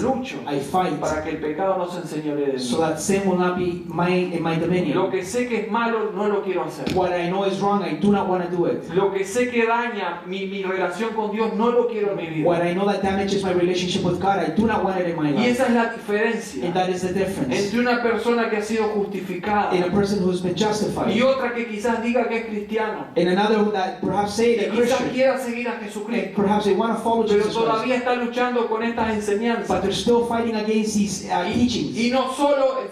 para que el pecado no se enseñoree de so mí. that sin will not be in my Lo dominion. que sé que es malo, no lo quiero hacer. What I know is wrong, I do not want to do it. Lo que sé que daña mi relación con Dios, no lo quiero en mi What vida. I know that damages my relationship with God, I do not want it in my Y life. esa es la And diferencia that is the difference entre una persona que ha sido justificada in a person who's been y justified otra que quizás diga que es cristiano and another that perhaps say y they're quizás Christian quiera seguir a and Jesucristo, perhaps they want to follow pero Jesus Christ, todavía está luchando con estas but enseñanzas. they're still fighting against these teachings. Y no solo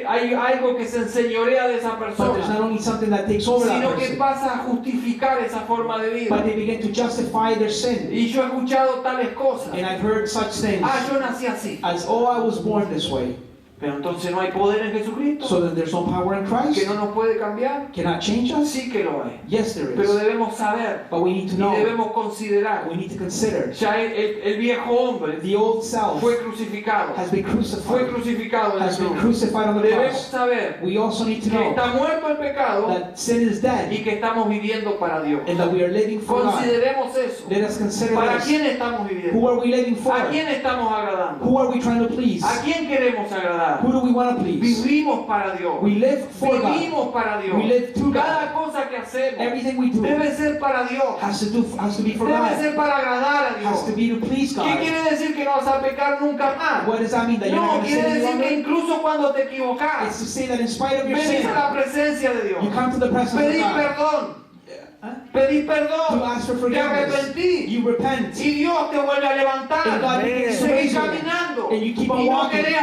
hay algo que se enseñorea de esa But there's not persona, only something that takes over that sino que person, pasa a justificar esa forma de but vida. they begin to justify their sin. Y yo he escuchado tales cosas. And I've heard such things Ah, yo nací así. as, oh, I was born this way. Pero entonces no hay poder en Jesucristo So then there's no power in que Christ? no nos puede cambiar. Cannot change us? Sí que lo hay. Yes, there Pero is. debemos saber But we need to y know. debemos considerar. We need to consider. Ya el viejo hombre The old self fue crucificado. has been Fue crucified. crucificado en la Has been cruz. crucified on the Debemos cross. saber We also need to que know está muerto el pecado that sin is dead y que estamos viviendo para Dios. and that we are living for God. Consideremos eso. Let us consider ¿Para this. quién estamos Who viviendo? are we living for? ¿A quién estamos agradando? Who are we trying to please? ¿A quién queremos agradar? Who do we want to please? Vivimos para Dios. We live for God. Vivimos para Dios. We live to God. Cada cosa que hacemos Everything we do debe ser para Dios. has to be for Debe God. ser para agradar a Dios. Has to be to please ¿Qué God. quiere decir que no vas a pecar nunca más? What does that mean? That you're not No, going to sin quiere any decir que longer? incluso cuando te It's equivocas, to say that in spite of your venís sin, a la presencia de Dios. you come to the presence of Pedí God. perdón. Huh? Pedí To perdón. ask for Te forgiveness. arrepentí. You repent. Y Dios te vuelve a And levantar. God begins to Seguís raise you. caminando. And you keep on Y no walking. querés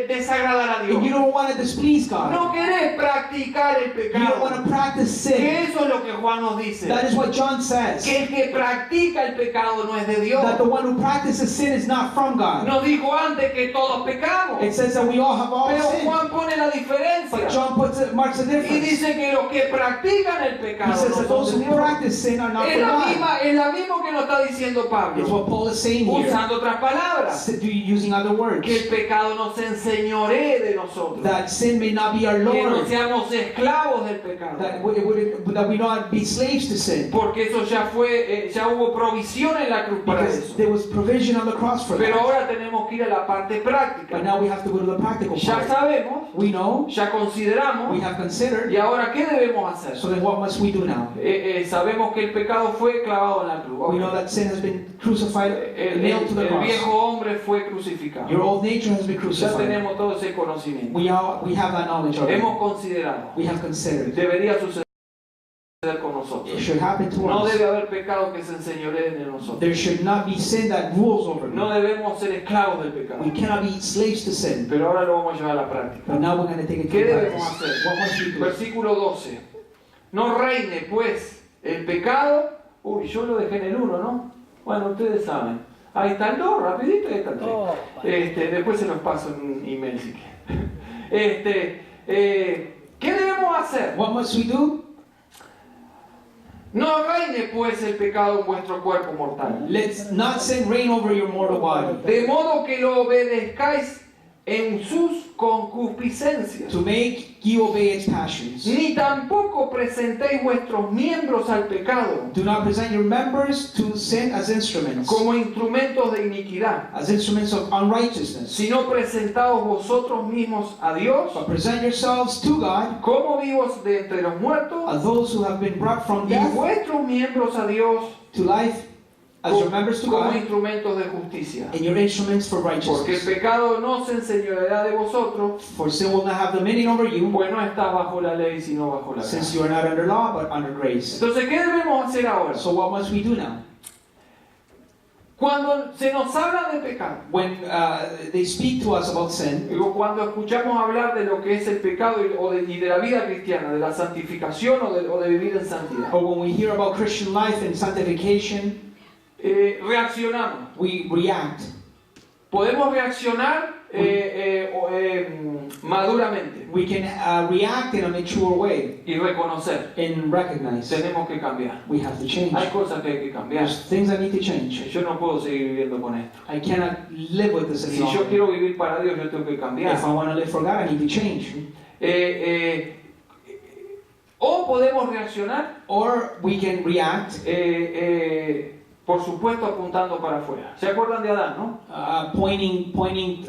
desagradar a And you Dios. don't want to displease God. No querés practicar el You don't want pecado. to practice Que sin. eso es lo que Juan nos dice. That is what John says. Que el que practica el pecado no es de Dios. That the one who practices sin is not from God. Nos dijo antes que todos pecamos. It says that we all have all Pero sinned. Juan pone la But diferencia. John marks a Y difference. dice que los que practican el He pecado says no that son those de who Dios. practice sin are not Es from la God. misma, es la misma que nos está diciendo It's Pablo, what Paul is saying here. usando otras palabras. Using other words. Que el pecado no se enseñoree de nosotros. That sin may not be our Que no Lord. seamos esclavos del pecado. That we not be slaves to sin. Porque eso ya fue, ya hubo provisión en la cruz para Because eso. there was provision on the cross for Pero that. ahora tenemos que ir a la parte But práctica. now we have to go to the practical Ya part. sabemos, We know, ya consideramos, we have considered. y ahora ¿qué debemos hacer? So then what must we do now? Sabemos que el pecado fue clavado en la cruz. We know that sin has been crucified, El nailed to the viejo cross. hombre fue crucificado. Your old nature has been Ya crucified. tenemos todo ese conocimiento. We have that knowledge already. Hemos considerado. We have considered. Debería suceder con nosotros. It should happen to No us. debe haber pecado que se enseñoree de nosotros. There should not be sin that rules over No me. debemos ser esclavos del pecado. We cannot be slaves to sin. Pero ahora lo vamos a llevar a la práctica. But now we're going to take it ¿Qué to debemos practice. hacer? What must we do? Versículo 12. No reine pues el pecado. Uy, yo lo dejé en el 1, ¿no? Bueno, ustedes saben. Ahí está el 2, rapidito, ahí está el 3. Oh, Después se los paso en un email si quieren. ¿Qué debemos hacer? What must we do? No reine pues el pecado en vuestro cuerpo mortal. Let's not sin reign over your mortal body. De modo que lo obedezcáis en sus concupiscencias. To make you obey its passions. Ni tampoco presentéis vuestros miembros al pecado Do not present your members to sin as instruments. como instrumentos de iniquidad, As instruments of unrighteousness. sino presentaos vosotros mismos a Dios But present yourselves to God como vivos de entre los muertos as those who have been brought from y death vuestros miembros a Dios to life, as your members to como God, instrumentos de justicia. and your instruments for Porque el righteousness. pecado no se enseñoreará de vosotros, For sin will not have dominion over you, pues no está bajo la ley, sino bajo la since gracia. you are not under law, but under grace. Entonces, ¿qué debemos hacer ahora? So what must we do now? Cuando se nos habla de pecado, when they speak to us about sin, digo, cuando escuchamos hablar de lo que es el pecado y de la vida cristiana, de la santificación o de vivir en santidad, or when we hear about Christian life and sanctification, reaccionamos. we react. Podemos reaccionar maduramente We can react in a mature way y reconocer. and recognize Tenemos que cambiar. we have to change. Hay cosas que hay que cambiar. There's things that need to change. Yo no puedo seguir viviendo con esto. I cannot live with this any Si yo longer. quiero vivir para Dios, yo tengo que cambiar. If I want to live for God, I need to change. O podemos reaccionar, Or we can react, por supuesto, apuntando para afuera. ¿Se acuerdan de Adán, no? pointing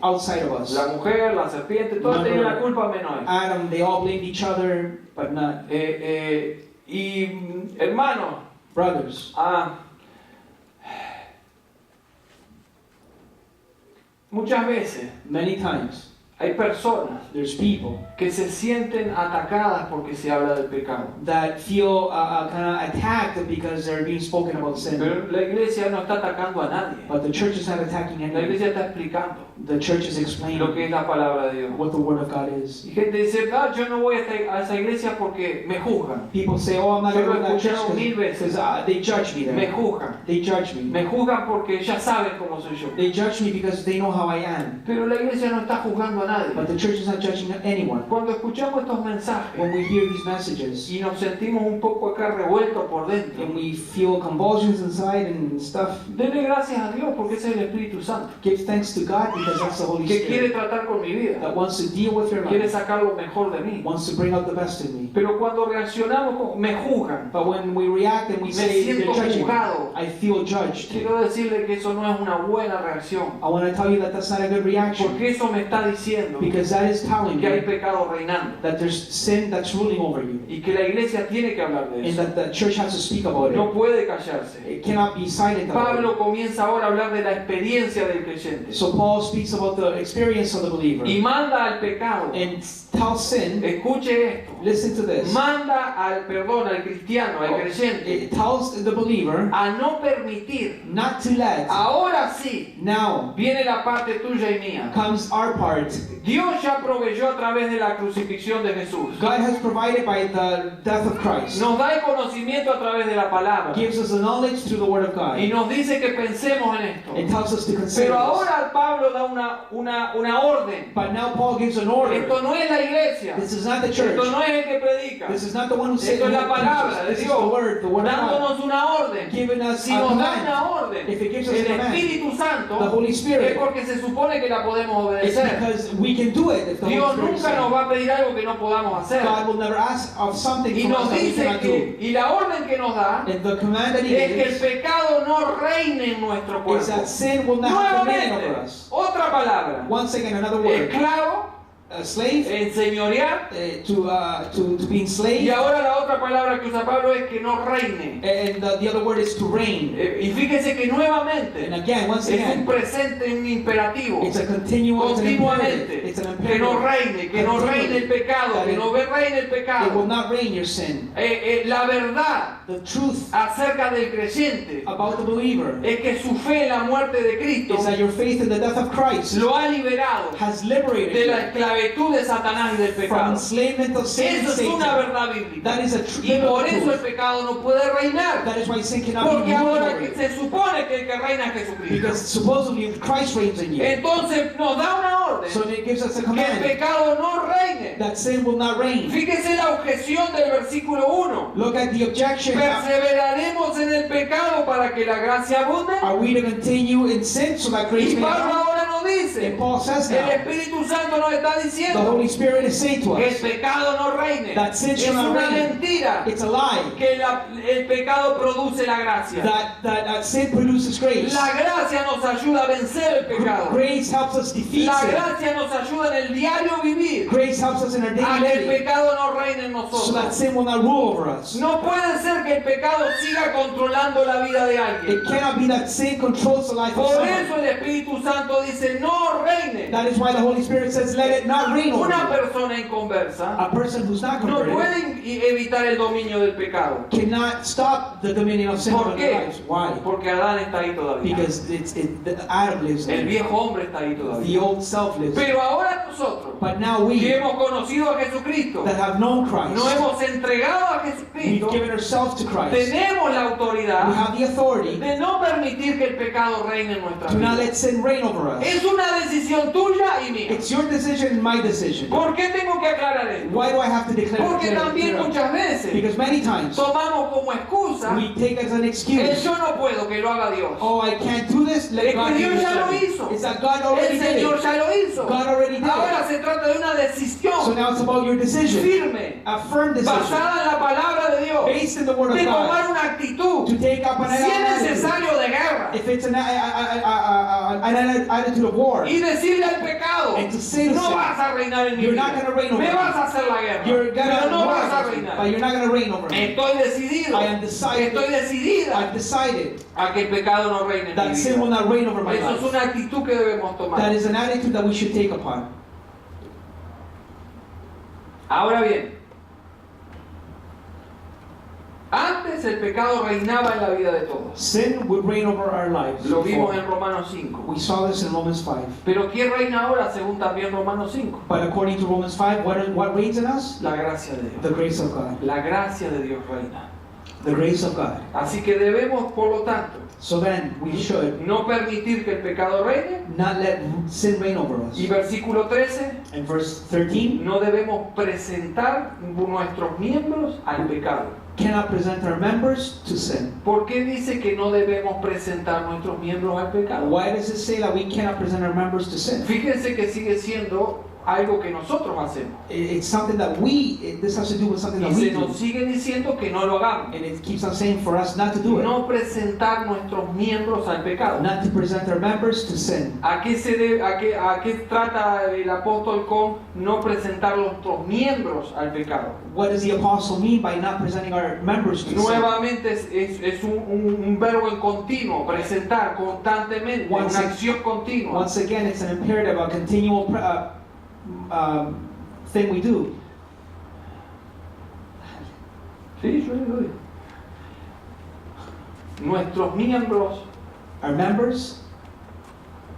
outside of us. La mujer, la serpiente, todos tenían la culpa menos él. Adam, they all blamed each other, but not Hermanos, brothers. muchas veces Many times, hay personas there's people que se sienten atacadas porque se habla del pecado. that feel kind of attacked because they're being spoken about sin. Pero la iglesia no está atacando a nadie. But the church is not attacking La anyone. iglesia está explicando The church is lo explaining que es la palabra de Dios. what the Word of God is. Y gente dice, yo no voy a esa iglesia porque me juzgan. People say, oh, I'm not Yo going lo to he that escuchado mil church veces. because they judge me Me there. juzgan. They judge me. Me juzgan porque ya saben cómo soy yo. They judge me because they know how I am. Pero la iglesia no está juzgando a nadie. But the church is not judging anyone. Cuando escuchamos estos mensajes When we hear these messages y nos sentimos un poco acá revueltos por dentro, and we feel convulsions inside and stuff, denle gracias a Dios porque ese es el Espíritu Santo give thanks to God because that's the Holy que quiere Spirit tratar con mi vida, that wants to deal with your quiere life, sacar lo mejor de mí. wants to bring out the best in me. Pero cuando reaccionamos, me juzgan. But when we react and we Me say siento they're judging me, juzgado. I feel judged. Quiero decirle que eso no es una buena reacción, I want to tell you that that's not a good reaction porque eso me está diciendo because that is telling que hay you pecado reinando that there's sin that's ruling over you y que la iglesia tiene que hablar de and eso. that the church has to speak about No it. puede callarse. It cannot be silent about Pablo it. comienza ahora a hablar de la experiencia del creyente So Paul speaks about the experience of the believer y manda al pecado. and tells sin, Escuche esto. listen to this, Manda al cristiano, al creyente, it tells the believer a no permitir. not to let. Ahora sí, Now viene la parte tuya y mía. comes our part. Dios ya proveyó a través de la crucifixión de Jesús. God has provided by the death of Christ. Nos da el conocimiento a través de la palabra. Gives us the knowledge through the Word of God. Y nos dice que pensemos en esto. It tells us to consider Pero this. ahora Pablo da una orden. But now Paul gives an order. Esto no es la iglesia. This is not the church. Esto no es el que predica. This is not the one who says Esto es la palabra de This is Dios. the Word of God. Dándonos una orden. Giving us Si a nos da command. una orden, If it gives us el a command, Espíritu the Santo, Holy es Spirit, porque se supone que la podemos it's obedecer. because we can do it if the Dios Holy Spirit nunca nos says. va a pedir algo que no podamos hacer. God will never ask of something Y from us nos that we dice cannot do. y la orden que nos da And the command that He es que el gives pecado no reine en nuestro is cuerpo. that sin will not dominate over Nuevamente, us. otra palabra. Once again, another word. Esclavo, A slave, enseñorear, to be y enslaved. ahora la otra palabra que usa Pablo es que no reine. And the other word is to reign. Y fíjese que nuevamente And again, once es un again, presente, un imperativo. it's a continual, it's an imperative. Continuamente, It's an que no imperative. reine, el pecado, que no reine el It will pecado. not reign your sin. La verdad The truth acerca del creyente about the believer es que su fe en la muerte de Cristo is that your faith in the death of Christ lo ha liberado has liberated de la you esclavitud de Satanás y del from pecado. enslavement of sin and Eso es una Satan. verdad bíblica. That is a Y por eso el truth. pecado no puede reinar. That is why sin cannot be Porque ruled ahora over que you. se supone que el que reina es Jesucristo. Because supposedly if Christ reigns in you. Entonces nos da una orden So it gives us a que el command pecado no reine. that sin will not reign. Fíjese la objeción del versículo 1. Look at the objection. Perseveraremos en el pecado para que la gracia abunde. Are we to continue in sin so that grace Y may Pablo abound? ahora nos dice, And Paul says el now, Espíritu Santo nos está the diciendo Holy Spirit is saying to que el us, pecado no reine. that sin Es shall not una reign. mentira It's a lie. que el pecado produce la gracia. That sin produces grace. La gracia nos ayuda a vencer el pecado. Grace helps us defeat La sin. gracia nos ayuda en el diario vivir Grace helps us in our a daily que el living pecado no reine en so nosotros. that sin will not rule over us. No puede ser que el pecado siga controlando la vida de alguien. It cannot be that sin controls the life of Por someone. eso el Espíritu Santo dice, no reine. That is why the Holy Spirit says, let it not reign over Una you. persona inconversa A person who's not no converted puede evitar el dominio del pecado. cannot stop the dominion of sin ¿Por over their qué? lives. Why? Porque Adán está ahí todavía. Because Adam lives El in it. viejo hombre está ahí The todavía. old self lives. Pero ahora nosotros, But now que we hemos conocido a Jesucristo, that have known nos Christ, hemos entregado a we've Jesucristo, given ourselves to Christ. tenemos la We autoridad have the authority. de no permitir que el pecado reine en nuestra Do not vida. let sin reign over us. Es una decisión tuya y mía. It's your decision and my decision. ¿Por qué tengo que aclarar esto? Why do I have to declare Porque también it? muchas veces Because many times tomamos como excusa we take as an el excuse, yo no puedo, que lo haga Dios. oh, I can't do this, let Es God que do Dios this. ya lo for me. hizo. It's that God already El did Señor it. ya lo hizo. God already did Ahora it. se trata de una So decisión now it's about your decision. firme, A firm decision. basada en la palabra de Dios, Based in the Word of de God. tomar una actitud, To take up an si es attitude. necesario, de guerra, If it's an attitude of war. y decirle al pecado, And to say to no sin, vas a reinar en mi you're vida, not gonna reign over me me. vas a hacer la guerra, You're pero gonna no vas a war, but reinar. you're not gonna reign over me. Estoy decidido, I am decided. estoy decidida I've decided a que el pecado no reine en mi that sin will vida. not reign over my Eso es life. una actitud que debemos That tomar. is an attitude that we should take upon. Ahora bien, antes el pecado reinaba en la vida de todos. Sin would reign over our lives. Lo vimos before. en Romanos 5. We saw this in Romans 5. Pero ¿quién reina ahora según también Romanos 5? But according to Romans 5, what reigns in us? La gracia de The Dios. grace of God. La gracia de Dios reina. The grace of God. Así que debemos, por lo tanto, So then, we should no permitir que el pecado reine. not let sin reign over us. Y versículo 13, In verse 13, no debemos presentar nuestros miembros al pecado. cannot present our members to sin. ¿Por qué dice que no debemos presentar nuestros miembros al pecado? Why does it say that we cannot present our members to sin? Fíjense que sigue siendo algo que nosotros hacemos. It's something that this has to do with something Y that we se do. nos sigue diciendo que no lo hagamos. And it keeps on saying for us not to do it. No presentar nuestros miembros al pecado. Not to present our members to sin. ¿A qué trata el apóstol con no presentar nuestros miembros al pecado? What does the apostle mean by not presenting our members to sin? Nuevamente es un verbo en continuo, presentar constantemente, Once una ag- acción continua. Once again, it's an imperative, a continual thing we do. Sí, yo le doy. Nuestros miembros, Our members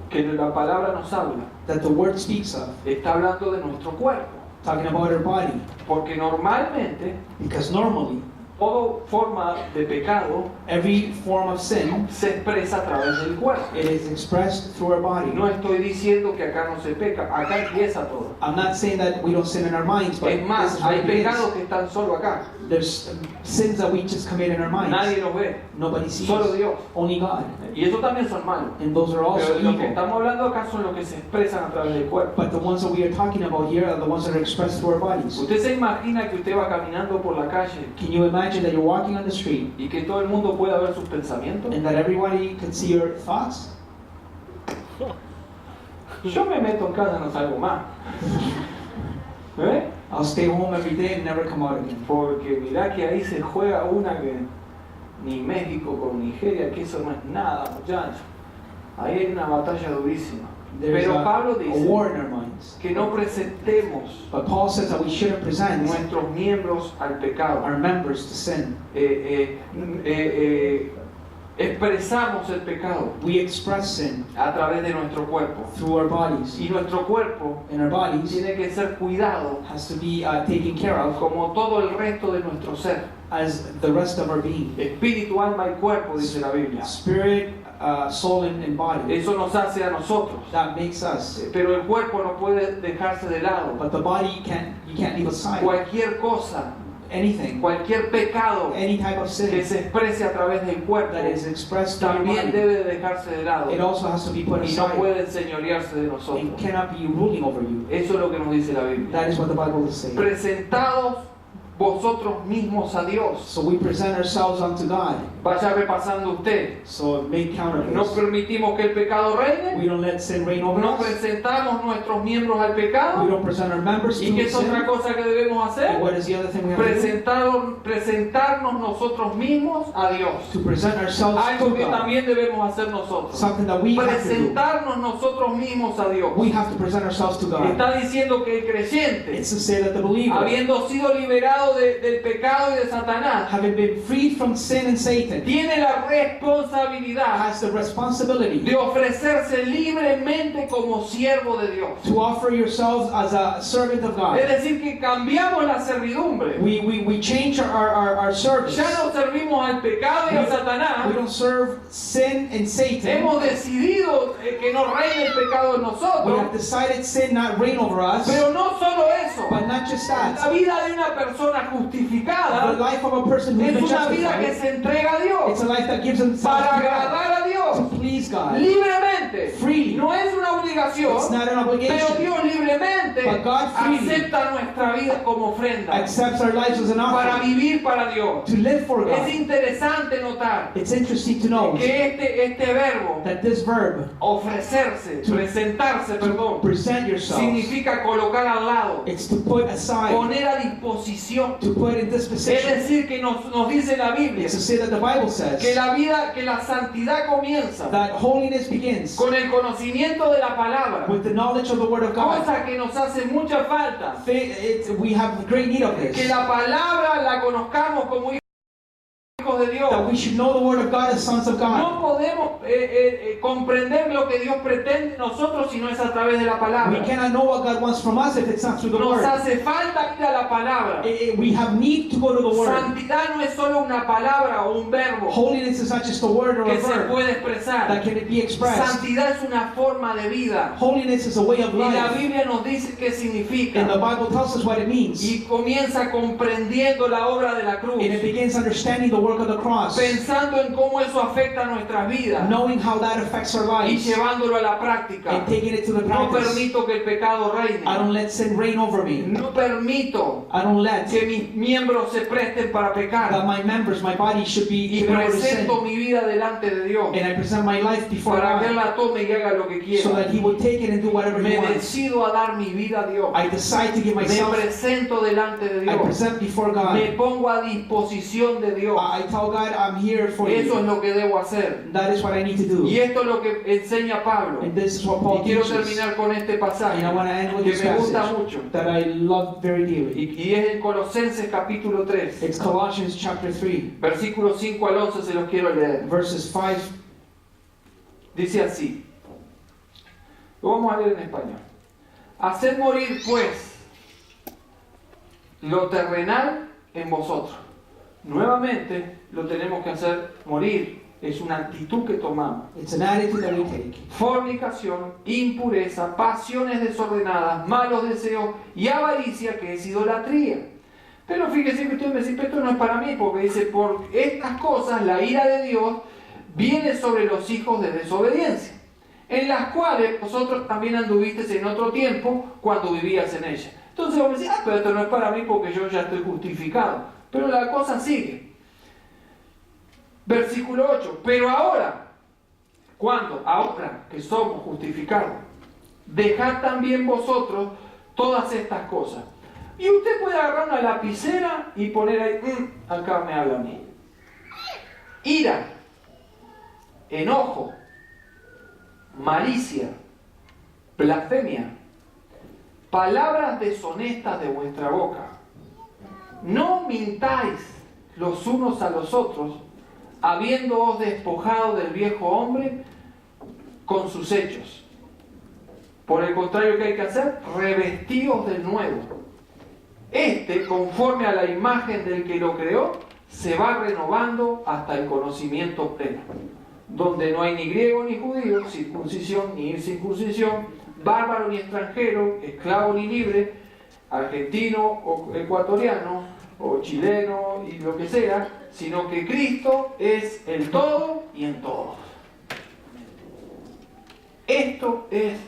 que la palabra nos habla, that the word speaks of, está hablando de nuestro cuerpo. talking about our body. Porque normalmente Because normally, toda forma de pecado every form of sin, se expresa a través del cuerpo. it is expressed through our body. No estoy diciendo que acá no se peca, acá empieza todo. I'm not saying that we don't sin in our minds, but Es más, this is where hay it begins. pecados que están solo acá. There's sins that we just commit in our minds. Nadie los ve, Nobody sees. solo Dios. Only God. Y eso también son malos. And those are also Pero lo que evil. estamos hablando acá son los que se expresan a través del cuerpo. But the ones that we are talking about here are the ones that are expressed through our bodies. Usted se imagina que usted va caminando por la calle Can you imagine that you're walking on the street y que todo el mundo pueda ver sus pensamientos? and that everybody can see your thoughts? Yo me meto en casa, no salgo más. ¿Eh? I'll stay home every day and never come out again. Porque mirá que ahí se juega una que ni México con Nigeria, que eso no es nada, muchachos. Ahí hay una batalla durísima. There's Pero Pablo a dice war in our minds. que no presentemos But Paul says that we shouldn't present nuestros miembros al pecado. our members to sin. Expresamos el pecado We express sin a través de nuestro cuerpo. through our bodies. Y nuestro cuerpo And our bodies tiene que ser cuidado has to be taken care of como todo el resto de nuestro ser. as the rest of our being. Espíritu, alma y cuerpo, dice la Biblia. Spirit, soul, and body. Eso nos hace a nosotros. That makes us. Pero el cuerpo no puede dejarse de lado. But the body you can't leave aside. Cualquier cosa, Anything, cualquier pecado any type of que sin se exprese a través del cuerpo that is expressed through your también body, debe de dejarse de lado it also has to be put y no aside. puede enseñorearse de It nosotros. cannot be ruling over you. Eso es lo que nos dice la Biblia. That is what the Bible is saying. Presentados vosotros mismos a Dios. So we present ourselves unto God. Vaya repasando usted. So make count of No this. permitimos que el pecado reine. We don't let sin reign over No us. presentamos nuestros miembros al We pecado. don't present our members ¿Y qué to es otra sin. cosa que debemos And hacer? what is the other thing we have to Presentarnos nosotros mismos a Dios. do? To present ourselves Algo to que God. también debemos hacer nosotros. Something that we have to do. Presentarnos nosotros mismos a Dios. We have to present ourselves to God. Está diciendo que el creyente, It's to say that the believer, habiendo sido liberado del pecado y de Satanás, having been freed from sin and Satan, tiene la responsabilidad has the responsibility de ofrecerse libremente como siervo de Dios. to offer yourselves as a servant of God. Es decir, que cambiamos la servidumbre. We change our service. Ya no servimos al pecado y a We Satanás. don't serve sin and Satan. Hemos decidido que no reine el pecado en We nosotros. have decided sin not reign over us. Pero no solo eso. But not just La that. vida de una persona The justificada life of a person who es is una vida que justified, se entrega a it's Dios a life that gives himself para to God, agradar a Dios to please God. libremente. Freely. No es una obligación, It's not an pero obligation. Dios libremente But God freely acepta nuestra vida como ofrenda Accepts our lives as an para offering vivir para Dios. to live for Es God. interesante notar It's interesting to know que este verbo, that this verb, ofrecerse, presentarse, perdón, present yourself, significa colocar al lado, it's to put aside, poner a disposición. to put in Es disposition. decir, que nos dice la Biblia It's to say that the Bible que says la santidad comienza that holiness begins con el conocimiento de la palabra, with the knowledge of the Word of God. cosa que nos hace mucha falta. We have great need of Que this. la palabra la conozcamos como hijos de Dios. That we should know the Word of God as sons of God. No podemos comprender lo que Dios pretende de nosotros si no es a través de la We palabra. cannot know what God wants from us if it's not through the Nos Word. hace falta ir a la palabra. We have need to go to the Word. Santidad no es solo una palabra o un verbo Holiness is not just a word or a que se verb puede that expresar. can be expressed. Santidad es una forma de vida. Holiness is a way of Y la life. Biblia nos dice qué And the significa. Bible tells us what it means. Y comienza comprendiendo la obra de la cruz. And it begins understanding the work of the cross, Pensando en cómo eso afecta a nuestras vidas. knowing how that affects our Y lives, llevándolo a la práctica. and taking it to the No practice. permito que el pecado reine. I don't let sin reign over me. No permito I don't let que mis miembros se presten para that pecar. my members, my body should be Y given over to sin. presento mi vida delante de Dios And I present my life before para que Él God la tome y haga lo que so quiera. that He would take it and do whatever He Me wants. decido a dar mi vida a Dios. I decide to give Me myself, presento delante de I Dios. present before God. Me pongo a disposición de Dios. I tell God, I'm here for Eso es you. lo que debo hacer. That is what I need to do. Y esto es lo que enseña Pablo. And this is what Y Paul quiero teaches. terminar con este pasaje And I want to end with que this me gusta passage mucho. that I love very dearly. Y es en Colosenses capítulo 3, It's Colossians chapter 3, versículos 5 al 11, se los quiero leer. verses 5. Dice así. Lo vamos a leer en español. Haced morir pues lo terrenal en vosotros. Nuevamente lo tenemos que hacer morir. Es una actitud que tomamos. It's an attitude that we take. Fornicación, impureza, pasiones desordenadas, malos deseos y avaricia, que es idolatría. Pero fíjese que usted me dice, esto no es para mí, porque dice, por estas cosas la ira de Dios viene sobre los hijos de desobediencia, en las cuales vosotros también anduvisteis en otro tiempo cuando vivías en ella. Entonces vos me decís, pero esto no es para mí porque yo ya estoy justificado. Pero la cosa sigue. Versículo 8. Pero ahora, ¿cuándo? Ahora que somos justificados, dejad también vosotros todas estas cosas. Y usted puede agarrar una lapicera y poner ahí, acá me habla a mí. Ira, enojo, malicia, blasfemia, palabras deshonestas de vuestra boca. No mintáis los unos a los otros, habiéndoos despojado del viejo hombre con sus hechos. Por el contrario, ¿qué hay que hacer? Revestíos del nuevo. Conforme a la imagen del que lo creó, se va renovando hasta el conocimiento pleno, donde no hay ni griego ni judío, circuncisión ni incircuncisión, bárbaro ni extranjero, esclavo ni libre, argentino o ecuatoriano, o chileno y lo que sea, sino que Cristo es el todo y en todos. Esto es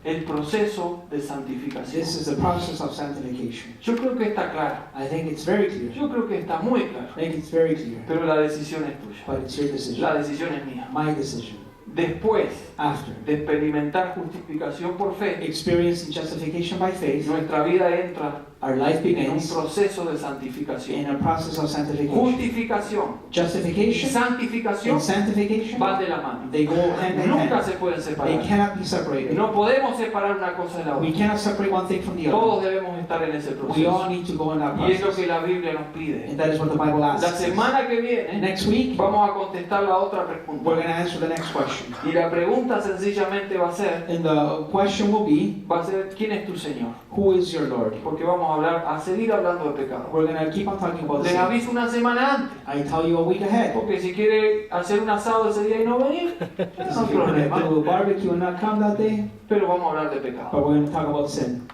el proceso de santificación. This is the process of sanctification. Yo creo que está claro. I think it's very clear. Yo creo que está muy claro. I think it's very clear. Pero la decisión es tuya. But it's your decision. La decisión es mía. My decision. Después After de experimentar justificación por fe, experiencing justification by faith, nuestra vida entra our life en un begins proceso de santificación. in a process of sanctification. Justificación y Justification santificación and sanctification, van de la mano. they go hand in Nunca hand. se pueden They separar. cannot be separated. No podemos separar una cosa de la We otra. cannot separate one thing from the Todos other. debemos estar en ese We proceso. all need to go in that Y es lo process. que la Biblia nos pide. And that is what the Bible La asks us. semana que viene Next week, vamos a contestar la otra we're pregunta. going to answer the next question. Y la pregunta sencillamente va And the question will be, a ser ¿quién es tu Señor? who is your Lord? Porque vamos a seguir hablando de pecado. We're going to keep on talking about Les sin. aviso una semana antes. I tell you a week ahead. Porque si quiere hacer un asado ese día y no venir, no Because hay if you're going to problema. do a barbecue and not come that day, Pero vamos a hablar de pecado. but we're going to talk about sin.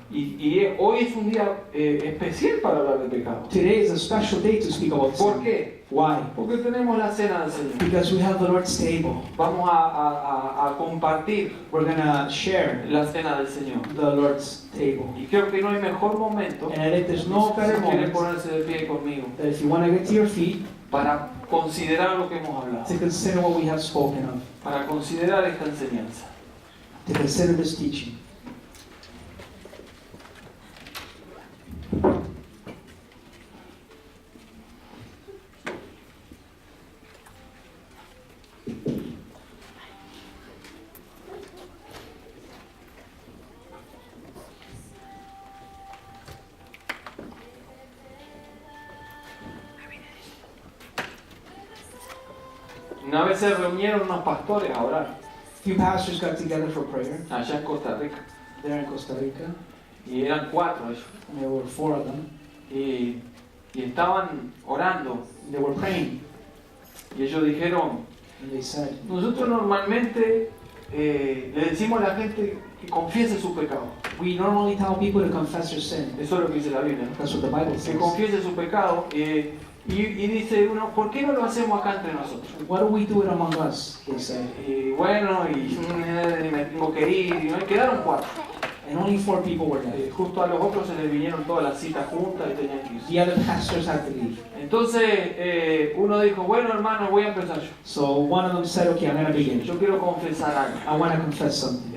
Hoy es un día especial para hablar de pecado. Today is a special day to speak about ¿Por sin. qué? Why? Porque tenemos la cena del Señor. Because we have the Lord's table. Vamos a compartir We're going to share la cena del Señor. the Lord's table. Y creo que no hay mejor momento, And I think there's no better si quieren moment ponerse de pie conmigo, that if you want to get to your feet, para considerar lo que hemos hablado, to consider what we have spoken of, para considerar esta enseñanza. to consider this teaching. Una vez se reunieron unos pastores a orar, A few pastors got together for prayer allá en Costa Rica, there in Costa Rica, y eran 4 ellos, and there were 4 of them. y estaban orando, They were praying, y ellos dijeron, and they said, nosotros normalmente le decimos a la gente que confiese su pecado. we normally tell people to confess their sin. Eso es lo que dice la Biblia, ¿no? That's what the Bible Que says. confiese su pecado. Y dice uno, ¿por qué no lo hacemos acá entre nosotros? Why don't we do it among us? They said. Y bueno, me tengo que ir, y quedaron 4. And only 4 people were there. Justo a los otros se les vinieron todas las citas juntas y tenían que irse. The other pastors had to leave. Entonces uno dijo, bueno hermano, voy a empezar yo. So one of them said, okay, I'm going to begin. Yo quiero confesar algo. I want to confess something.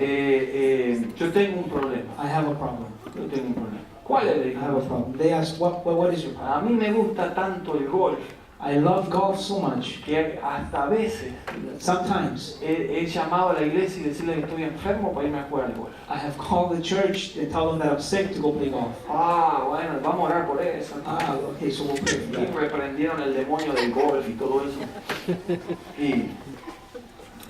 Yo tengo un problema. I have a problem. Yo tengo un problema. ¿Cuál es el I have a problema? problem. They asked, what is your problem? A mí me gusta tanto el golf I love golf so much. que hasta a veces Sometimes he llamado a la iglesia y decirle que estoy enfermo para irme a jugar al golf. I have called the church and tell them that I'm sick to go play golf. Ah, bueno, vamos a orar por eso. Ah, okay, so we'll pray for Y that. reprendieron el demonio del golf y todo eso.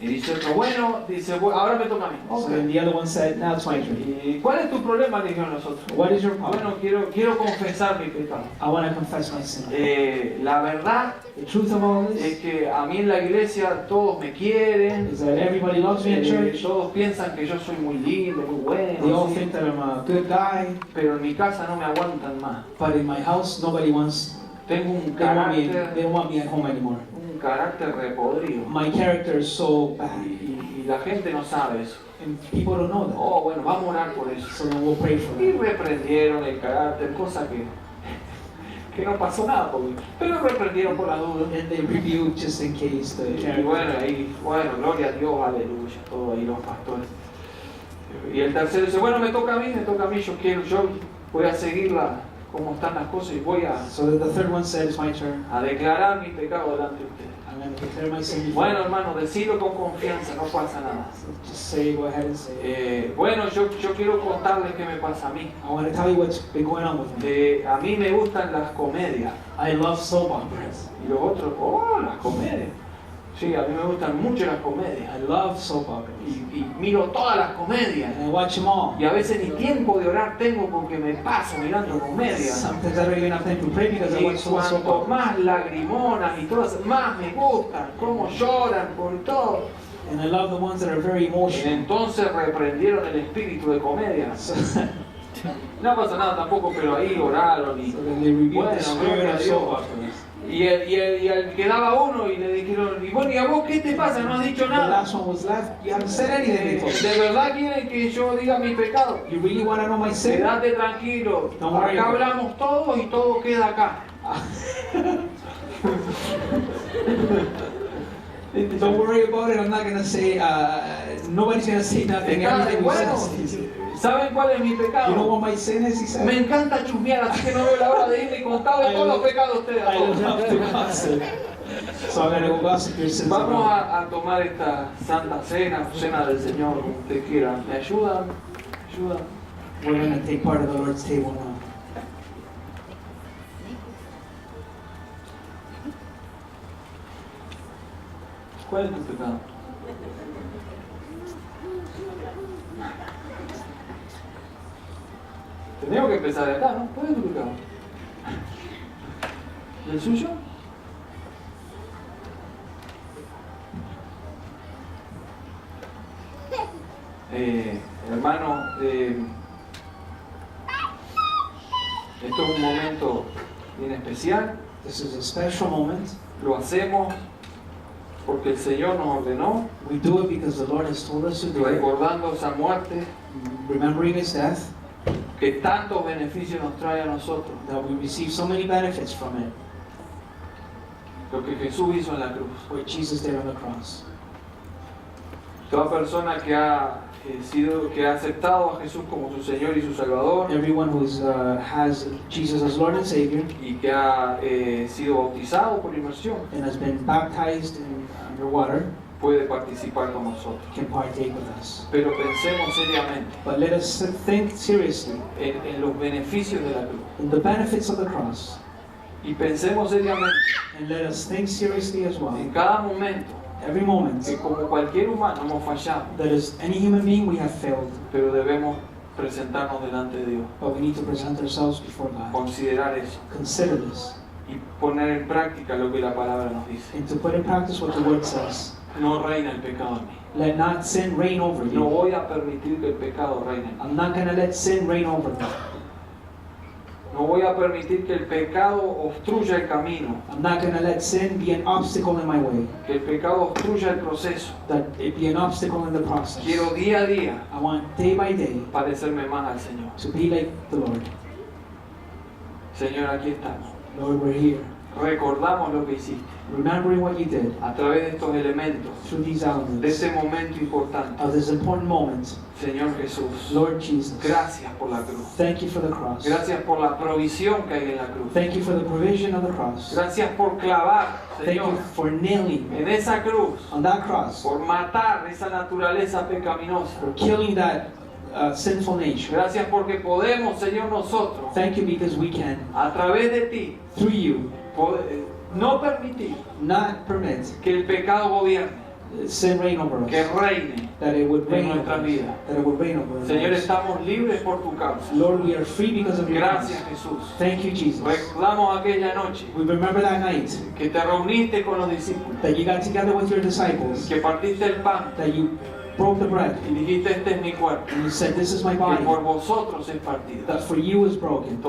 Y dice otro, bueno, dice, ahora me toca a mí. So then the other one said, now it's my turn. ¿Y cuál es tu problema? Le dijeron nosotros. What is your problem? Bueno, quiero confesar mi pecado. I want to confess my sin. La verdad The truth of all es this que a mí en la iglesia todos me quieren. is that everybody loves me in church. Todos piensan que yo soy muy lindo, muy They all bueno. think that I'm a good guy, Pero en mi casa no me aguantan más. but in my house nobody wants. Tengo un They carácter, don't want me at home anymore. un carácter repodrido. My character is so bad, Y la gente no sabe eso. and people don't know that. Oh, bueno, vamos a orar por eso. So then we'll pray for Y them. reprendieron el carácter, cosa que no pasó nada, pero reprendieron por la duda. And they rebuke just in case the Y bueno, character. ahí, bueno, gloria a Dios, aleluya, todo ahí los pastores. Y el tercero dice, bueno, me toca a mí, yo voy a seguirla como están las cosas y voy So the third one said, it's my turn. a declarar mi pecado delante de ustedes. I'm going to declare my sin before. Bueno, hermano, decirlo con confianza, no pasa nada. So just say, go ahead and say it. Bueno, yo quiero contarles qué me pasa a mí. I want to tell you what's been going on with me. A mí me gustan las comedias. I love soap operas. Y los otros, oh, las comedias. Sí, a mí me gustan mucho las comedias. I love soap operas. Y miro todas las comedias. And I watch them all. Y a veces ni tiempo de orar tengo porque me paso mirando comedias. Sometimes I don't even have time to pray because I Y watch so much soap cuanto operas. más lagrimonas y todas, más me gustan, cómo lloran por todo. And I love the ones that are very Y emotional. entonces reprendieron el espíritu de comedia. So, No pasa nada tampoco, pero ahí oraron y So then they rebuked bueno, the spirit gloria a and Dios. so forth. Y al quedaba uno y le dijeron, y bueno, ¿y a vos qué te pasa? No has dicho The nada. last one was left. You haven't said anything. They told me. ¿De verdad quieren que yo diga mi pecado? You really want to know my sin? Quédate tranquilo. Don't worry Acá about it. hablamos todos y todo queda acá. Don't worry about it. I'm not gonna say. Nobody's gonna say nothing. Everything we Bueno, said. ¿saben cuál es mi You know pecado? what my sin is? He said. Me encanta chusmear, así que no veo la hora de ir y contarle todos los pecados a ustedes. a I todos. love to gossip. So I'm gonna go gossip your sins. Vamos around. a tomar esta santa cena, cena del Señor, como usted quiera. ¿Me ayudan? ¿Me ayudan? We're gonna take part of the Lord's table now. ¿Cuál es tu pecado? Tenemos que empezar de acá, ¿no? ¿Cuál es tu pecado? ¿El suyo? Hermano, esto es un momento bien especial. This is a special moment. Lo hacemos porque el Señor nos ordenó, We do it because the Lord has told us to do it. recordando esa muerte Remembering His death, que tantos beneficios nos trae a nosotros. that we receive so many benefits from it. Lo que Jesús hizo en la cruz. What Jesus did on the cross. Toda persona que ha aceptado a Jesús como su Señor y su Salvador Everyone who has Jesus as Lord and Savior y que ha sido bautizado por inmersión and has been baptized in underwater puede participar con nosotros. can partake with us. Pero pensemos seriamente But let us think seriously en los beneficios de la cruz. in the benefits of the cross. Y pensemos seriamente And let us think seriously as well. en cada momento Every moment que como cualquier humano hemos fallado, that as any human being we have failed, pero debemos presentarnos delante de Dios, but we need to present ourselves before God. considerar eso Consider this y poner en práctica lo que la palabra nos dice. and to put in practice what the Word says. No reina el pecado en mí. Let not sin reign over No you. voy a permitir que el pecado reine en mí. I'm not going to let sin reign over me. No voy a permitir que el pecado obstruya el camino, I'm not going to let sin be an obstacle in my way, que el pecado obstruya el proceso. that it be an obstacle in the process. Quiero día a día I want day by day parecerme más al Señor. to be like the Lord. Señor, aquí estamos. Lord, we're here. Recordamos lo que hiciste Remembering what you did a través de estos elementos, through these de elements este momento importante. of this important moment. Señor Jesús, Lord Jesus, gracias por la cruz. thank you for the cross. Gracias por la provisión que hay en la cruz. Thank you for the provision of the cross. Gracias por clavar, Thank you Señor, for nailing en esa cruz, on that cross, por matar esa naturaleza pecaminosa. for killing that sinful nature. Gracias porque podemos, Señor, nosotros, Thank you because we can, a través de ti, through you, no permitir not permit que el pecado gobierne, sin reign over que us, reine. that it would en reign over nuestras us, vidas. that it would reign over Señor, us. estamos libres por tu causa. Lord, we are free because of your Gracias, cross. Jesús. Thank you, Jesus. Recordamos aquella noche We remember that night que te reuniste con los discípulos, that you got together with your disciples, que partiste el pan that you broke the bread, y dijiste, este es mi cuerpo, and you said, "This is my que body, por vosotros es partido. that for you is broken."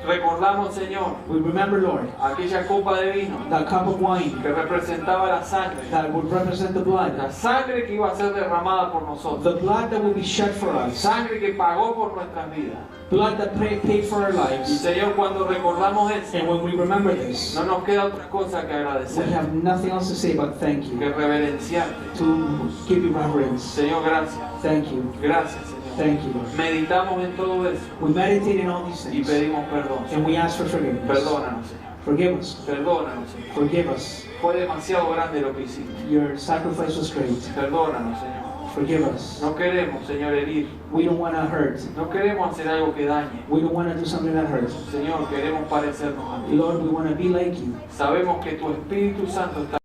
Recordamos, Señor, We remember, Lord, aquella copa de vino that cup of wine que representaba la sangre, that would represent the blood, la sangre que iba a ser derramada por the nosotros, blood that would be shed for us, sangre que pagó por nuestras vidas. blood that paid for our Y lives. Señor, cuando recordamos eso, And when we remember this, no nos queda otra cosa que we agradecer, have nothing else to say but thank que you, reverenciarte. to give you reverence. Señor, gracias. Thank you. Gracias, Señor. Thank you, Lord. Meditamos en todo eso We meditate in all these y things, pedimos perdón. and we ask for forgiveness. Perdónanos, Señor. Forgive us. Perdónanos, Señor. Forgive us. Fue demasiado grande lo que hiciste. Your sacrifice was great. Perdónanos, Señor. Forgive us. No queremos, Señor, herir. We don't want to hurt. No queremos hacer algo que dañe. We don't want to do something that hurts. Señor, queremos parecernos a ti. Lord, we want to be like you. Sabemos que tu Espíritu Santo está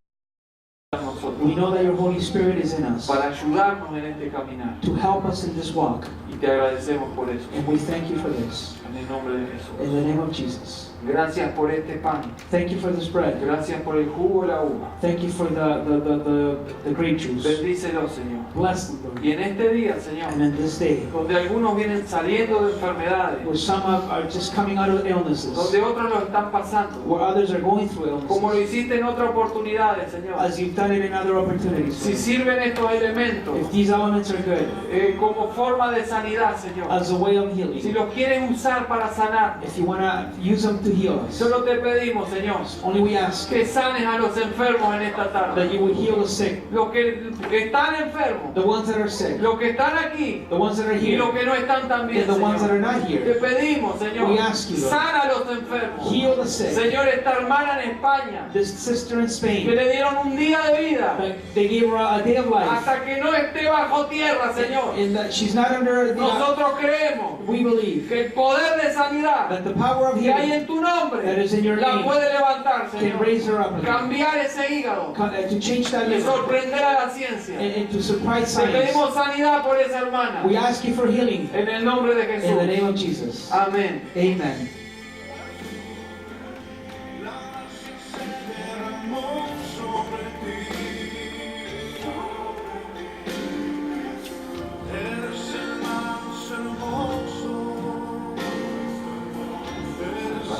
en nosotros We know that your Holy Spirit is in us para ayudarnos en este caminar. to help us in this walk, Y te agradecemos por eso. and we thank you for this. En el nombre de Jesús. In the name of Jesus. Gracias por este pan. Thank you for this bread. Gracias por el jugo de la uva. Thank you for the grape juice. Bendícelo, Señor. Bless them, Lord. Y en este día, Señor, And in this day, donde algunos vienen saliendo de enfermedades, where some are just coming out of illnesses, donde otros lo están pasando, where others are going through como lo illnesses, hiciste en otras oportunidades, Señor. as you've done it in other opportunities, Si Lord. sirven estos elementos If these elements are good, como forma de sanidad, Señor, as a way of si healing, los quieres usar para sanar, if you want to use them to heal us, solo te pedimos, Señor, only we ask que sanes a los enfermos en esta tarde. that you would heal the sick, Los que están enfermos, the ones that are sick, los que están aquí the ones that are y here, los que no están también, and the ones that Señor. are not Te here. pedimos, Señor, We ask you, Lord, sana a los enfermos. heal the sick. Señor, esta hermana en España, This sister in que Spain, le dieron un día de vida, they gave her a day of life, hasta que no esté bajo tierra, Señor. and that she's not under the. Nosotros creemos We believe que el poder de sanidad that the power of que hay healing en tu nombre that is in your la name puede levantar, can Señor. raise her up again, Cambiar ese hígado to change that y liver, sorprender a la ciencia. and to surprise Te science. pedimos sanidad por esa hermana. We ask you for healing En el nombre de in the name Jesús. of Jesus. Amén. Amen.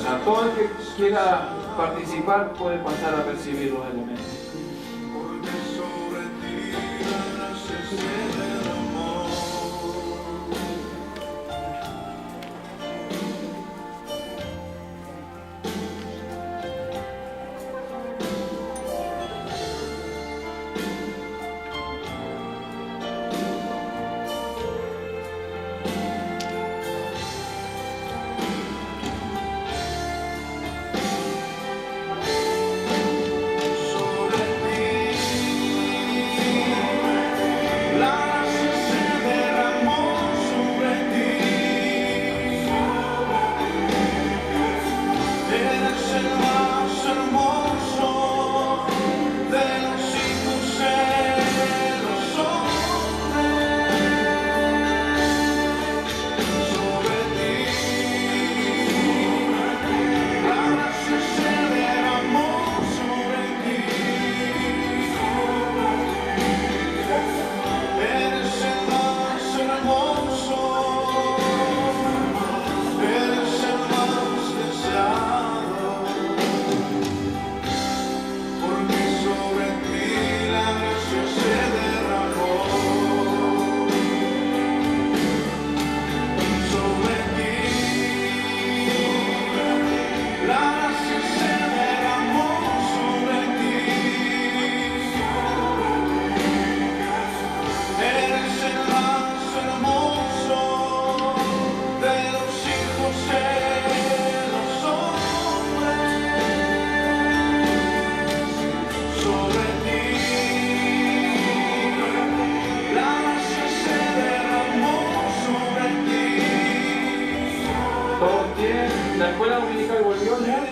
A todo el que quiera participar puede pasar a recibir los elementos. ¿Todos tienen? ¿La escuela dominical volvió ya?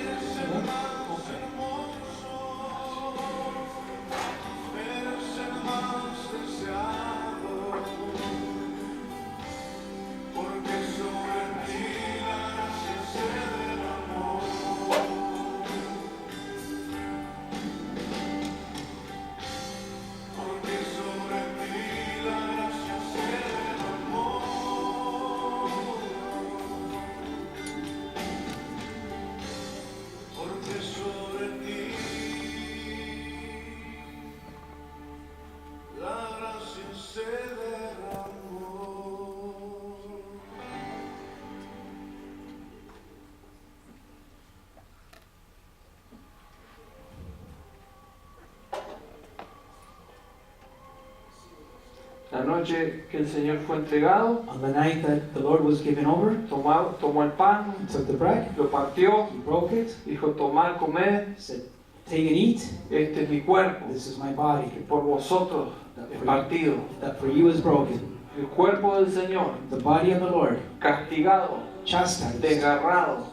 La noche que el Señor fue entregado, On the night that the Lord was given over, tomó el pan, he took the bread, lo partió, he broke it, dijo: tomad, comed, said, "Take and eat. este es mi cuerpo, This is my body, que por vosotros es partido. that for you is broken." El cuerpo del Señor, The body of the Lord, castigado, chastised, desgarrado,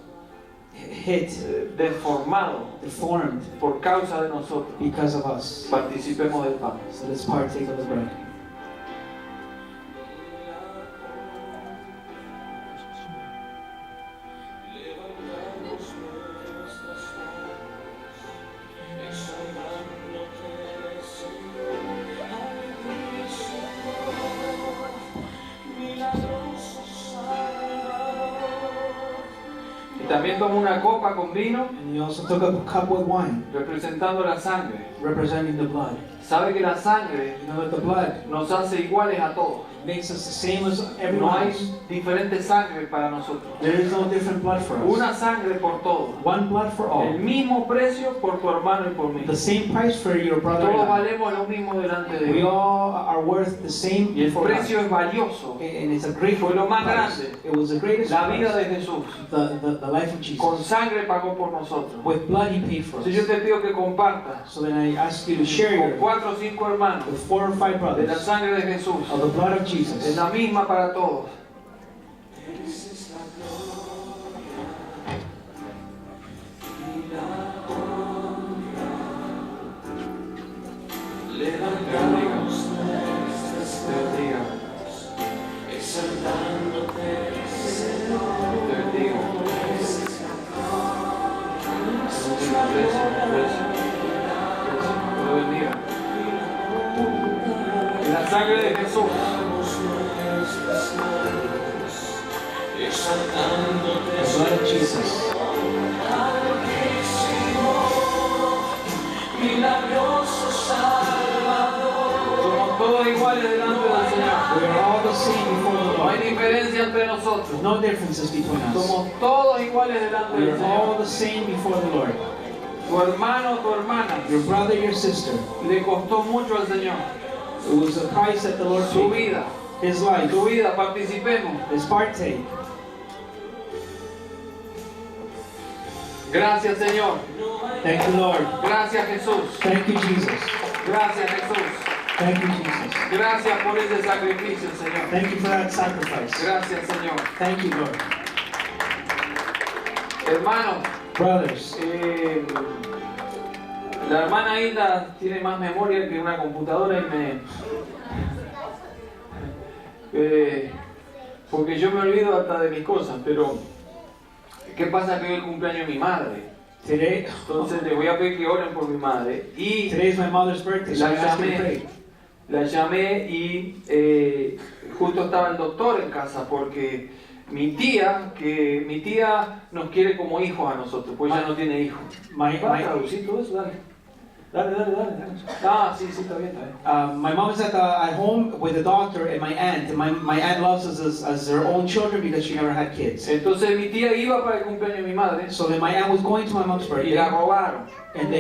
hit, deformado deformed por causa de nosotros. because of us. Participemos del pan. So let's partake of the bread. también tomó una copa con vino, and he also took a cup with wine, representando la sangre. representing the blood. Sabe que la sangre You know that the blood nos hace iguales a todos. makes us the same as No everyone hay else. diferente sangre para nosotros. There is no different blood for us. Una sangre por todos. One blood for El all. mismo precio por tu hermano y por mí. The same price for your brother Todos and I. valemos lo mismo delante de We Dios. all are worth the same Y el before God. precio es valioso. And it's a great Fue lo más price. grande. It was the greatest La vida price. de Jesús. The life of Con Jesus. sangre pagó por nosotros. With blood he paid for Si yo us. te pido que compartas So then I ask you to share con your 4 o 5 hermanos with 4 or 5 de la brothers sangre de Jesús, of the blood of es Jesus. la misma para todos. La sangre de Jesús. The blood of Jesus. Somos todos iguales delante del Señor. We are all the same before the No hay Lord. diferencia entre nosotros. No differences between us. Somos todos iguales delante We del are all Señor. the same before the Lord. Tu hermano, tu hermana, Your brother, your sister. le costó mucho al Señor. It was a price that the Lord Su paid. vida, His life. tu vida, participemos. His partake. Gracias, Señor. Thank you, Lord. Gracias, Jesús. Thank you, Jesus. Gracias, Jesús. Thank you, Jesus. Gracias por ese sacrificio, Señor. Thank you for that sacrifice. Gracias, Señor. Thank you, Lord. Hermanos, Brothers, la hermana Hilda tiene más memoria que una computadora y porque yo me olvido hasta de mis cosas, pero ¿qué pasa que hoy es el cumpleaños de mi madre? today Entonces les voy a pedir que oren por mi madre. Y is my mother's birthday, so I ask you to pray. la llamé y justo estaba el doctor en casa porque mi tía nos quiere como hijos a nosotros, pues ella no tiene hijos. My, ¿Vas a my, traducir todo eso? Dale. Dale. Ah, sí, está bien. my mom is at home with the doctor and my aunt. And my aunt loves us as her own children because she never had kids. Entonces mi tía iba para el cumpleaños de mi madre So then my aunt was going to my mom's y birthday, la robaron. and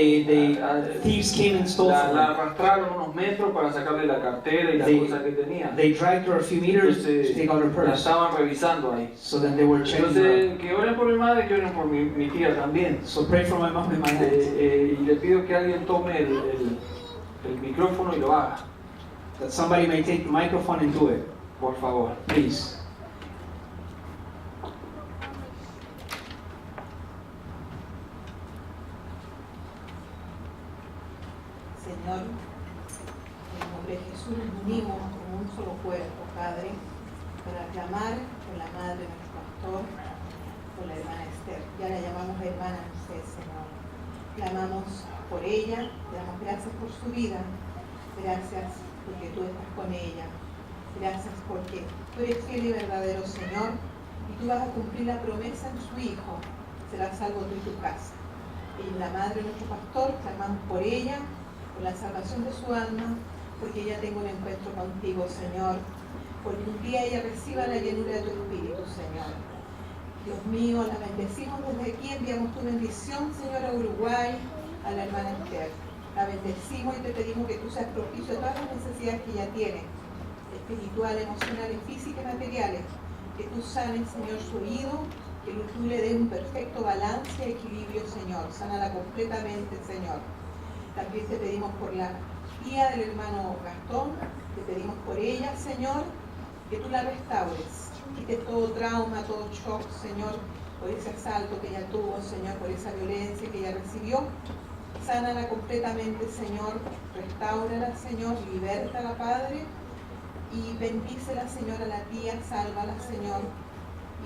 thieves came and stole La from her. arrastraron unos metros para sacarle la cartera y las They- cosas que tenía. They dragged her a few meters to take out her La purse. estaban revisando ahí. So then they were checking her out. Entonces, que oren por mi madre, que oren por mi tía también. So pray for my mom and my aunt. Y le pido que alguien tome el micrófono y lo haga, That somebody may take the microphone and do it, por favor. please. Señor, en el nombre de Jesús nos unimos como un solo cuerpo, Padre, para clamar por la madre de nuestro pastor, por la hermana Esther. Ya la llamamos hermana José, Señor. Clamamos por ella, te damos gracias por su vida, gracias porque tú estás con ella, gracias porque tú eres fiel y verdadero, Señor, y tú vas a cumplir la promesa en su Hijo, será salvo tú y tu casa. Y la madre de nuestro pastor, clamamos por ella, por la salvación de su alma, porque ella tenga un encuentro contigo, Señor, porque un día ella reciba la llenura de tu Espíritu, Señor. Dios mío, la bendecimos desde aquí, enviamos tu bendición, Señor, a Uruguay, a la hermana Esther. La bendecimos y te pedimos que tú seas propicio a todas las necesidades que ella tiene, espirituales, emocionales, físicas y materiales, que tú sanes, Señor, su oído, que tú le des un perfecto balance y equilibrio, Señor. Sánala completamente, Señor. También te pedimos por la tía del hermano Gastón, te pedimos por ella, Señor, que tú la restaures, quites todo trauma, todo shock, Señor, por ese asalto que ella tuvo, Señor, por esa violencia que ella recibió. Sánala completamente, Señor, restáurala, Señor, libértala, Padre, y bendícela, Señor, a la tía, sálvala, Señor,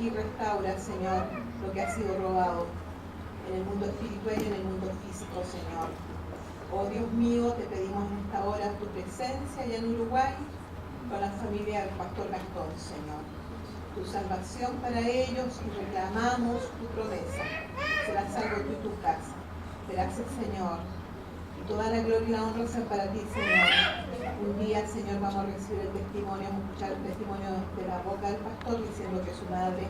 y restaura, Señor, lo que ha sido robado en el mundo espiritual y en el mundo físico, Señor. Oh Dios mío, te pedimos en esta hora tu presencia allá en Uruguay con la familia del pastor Gastón, Señor. tu salvación para ellos y reclamamos tu promesa. Serás salvo tú y tu casa. Verás el Señor. Y toda la gloria y la honra sea para ti, Señor. Un día, Señor, vamos a recibir el testimonio, vamos a escuchar el testimonio de la boca del pastor diciendo que su madre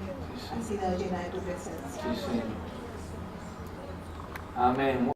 ha sido llena de tu presencia. Sí, Señor. Amén.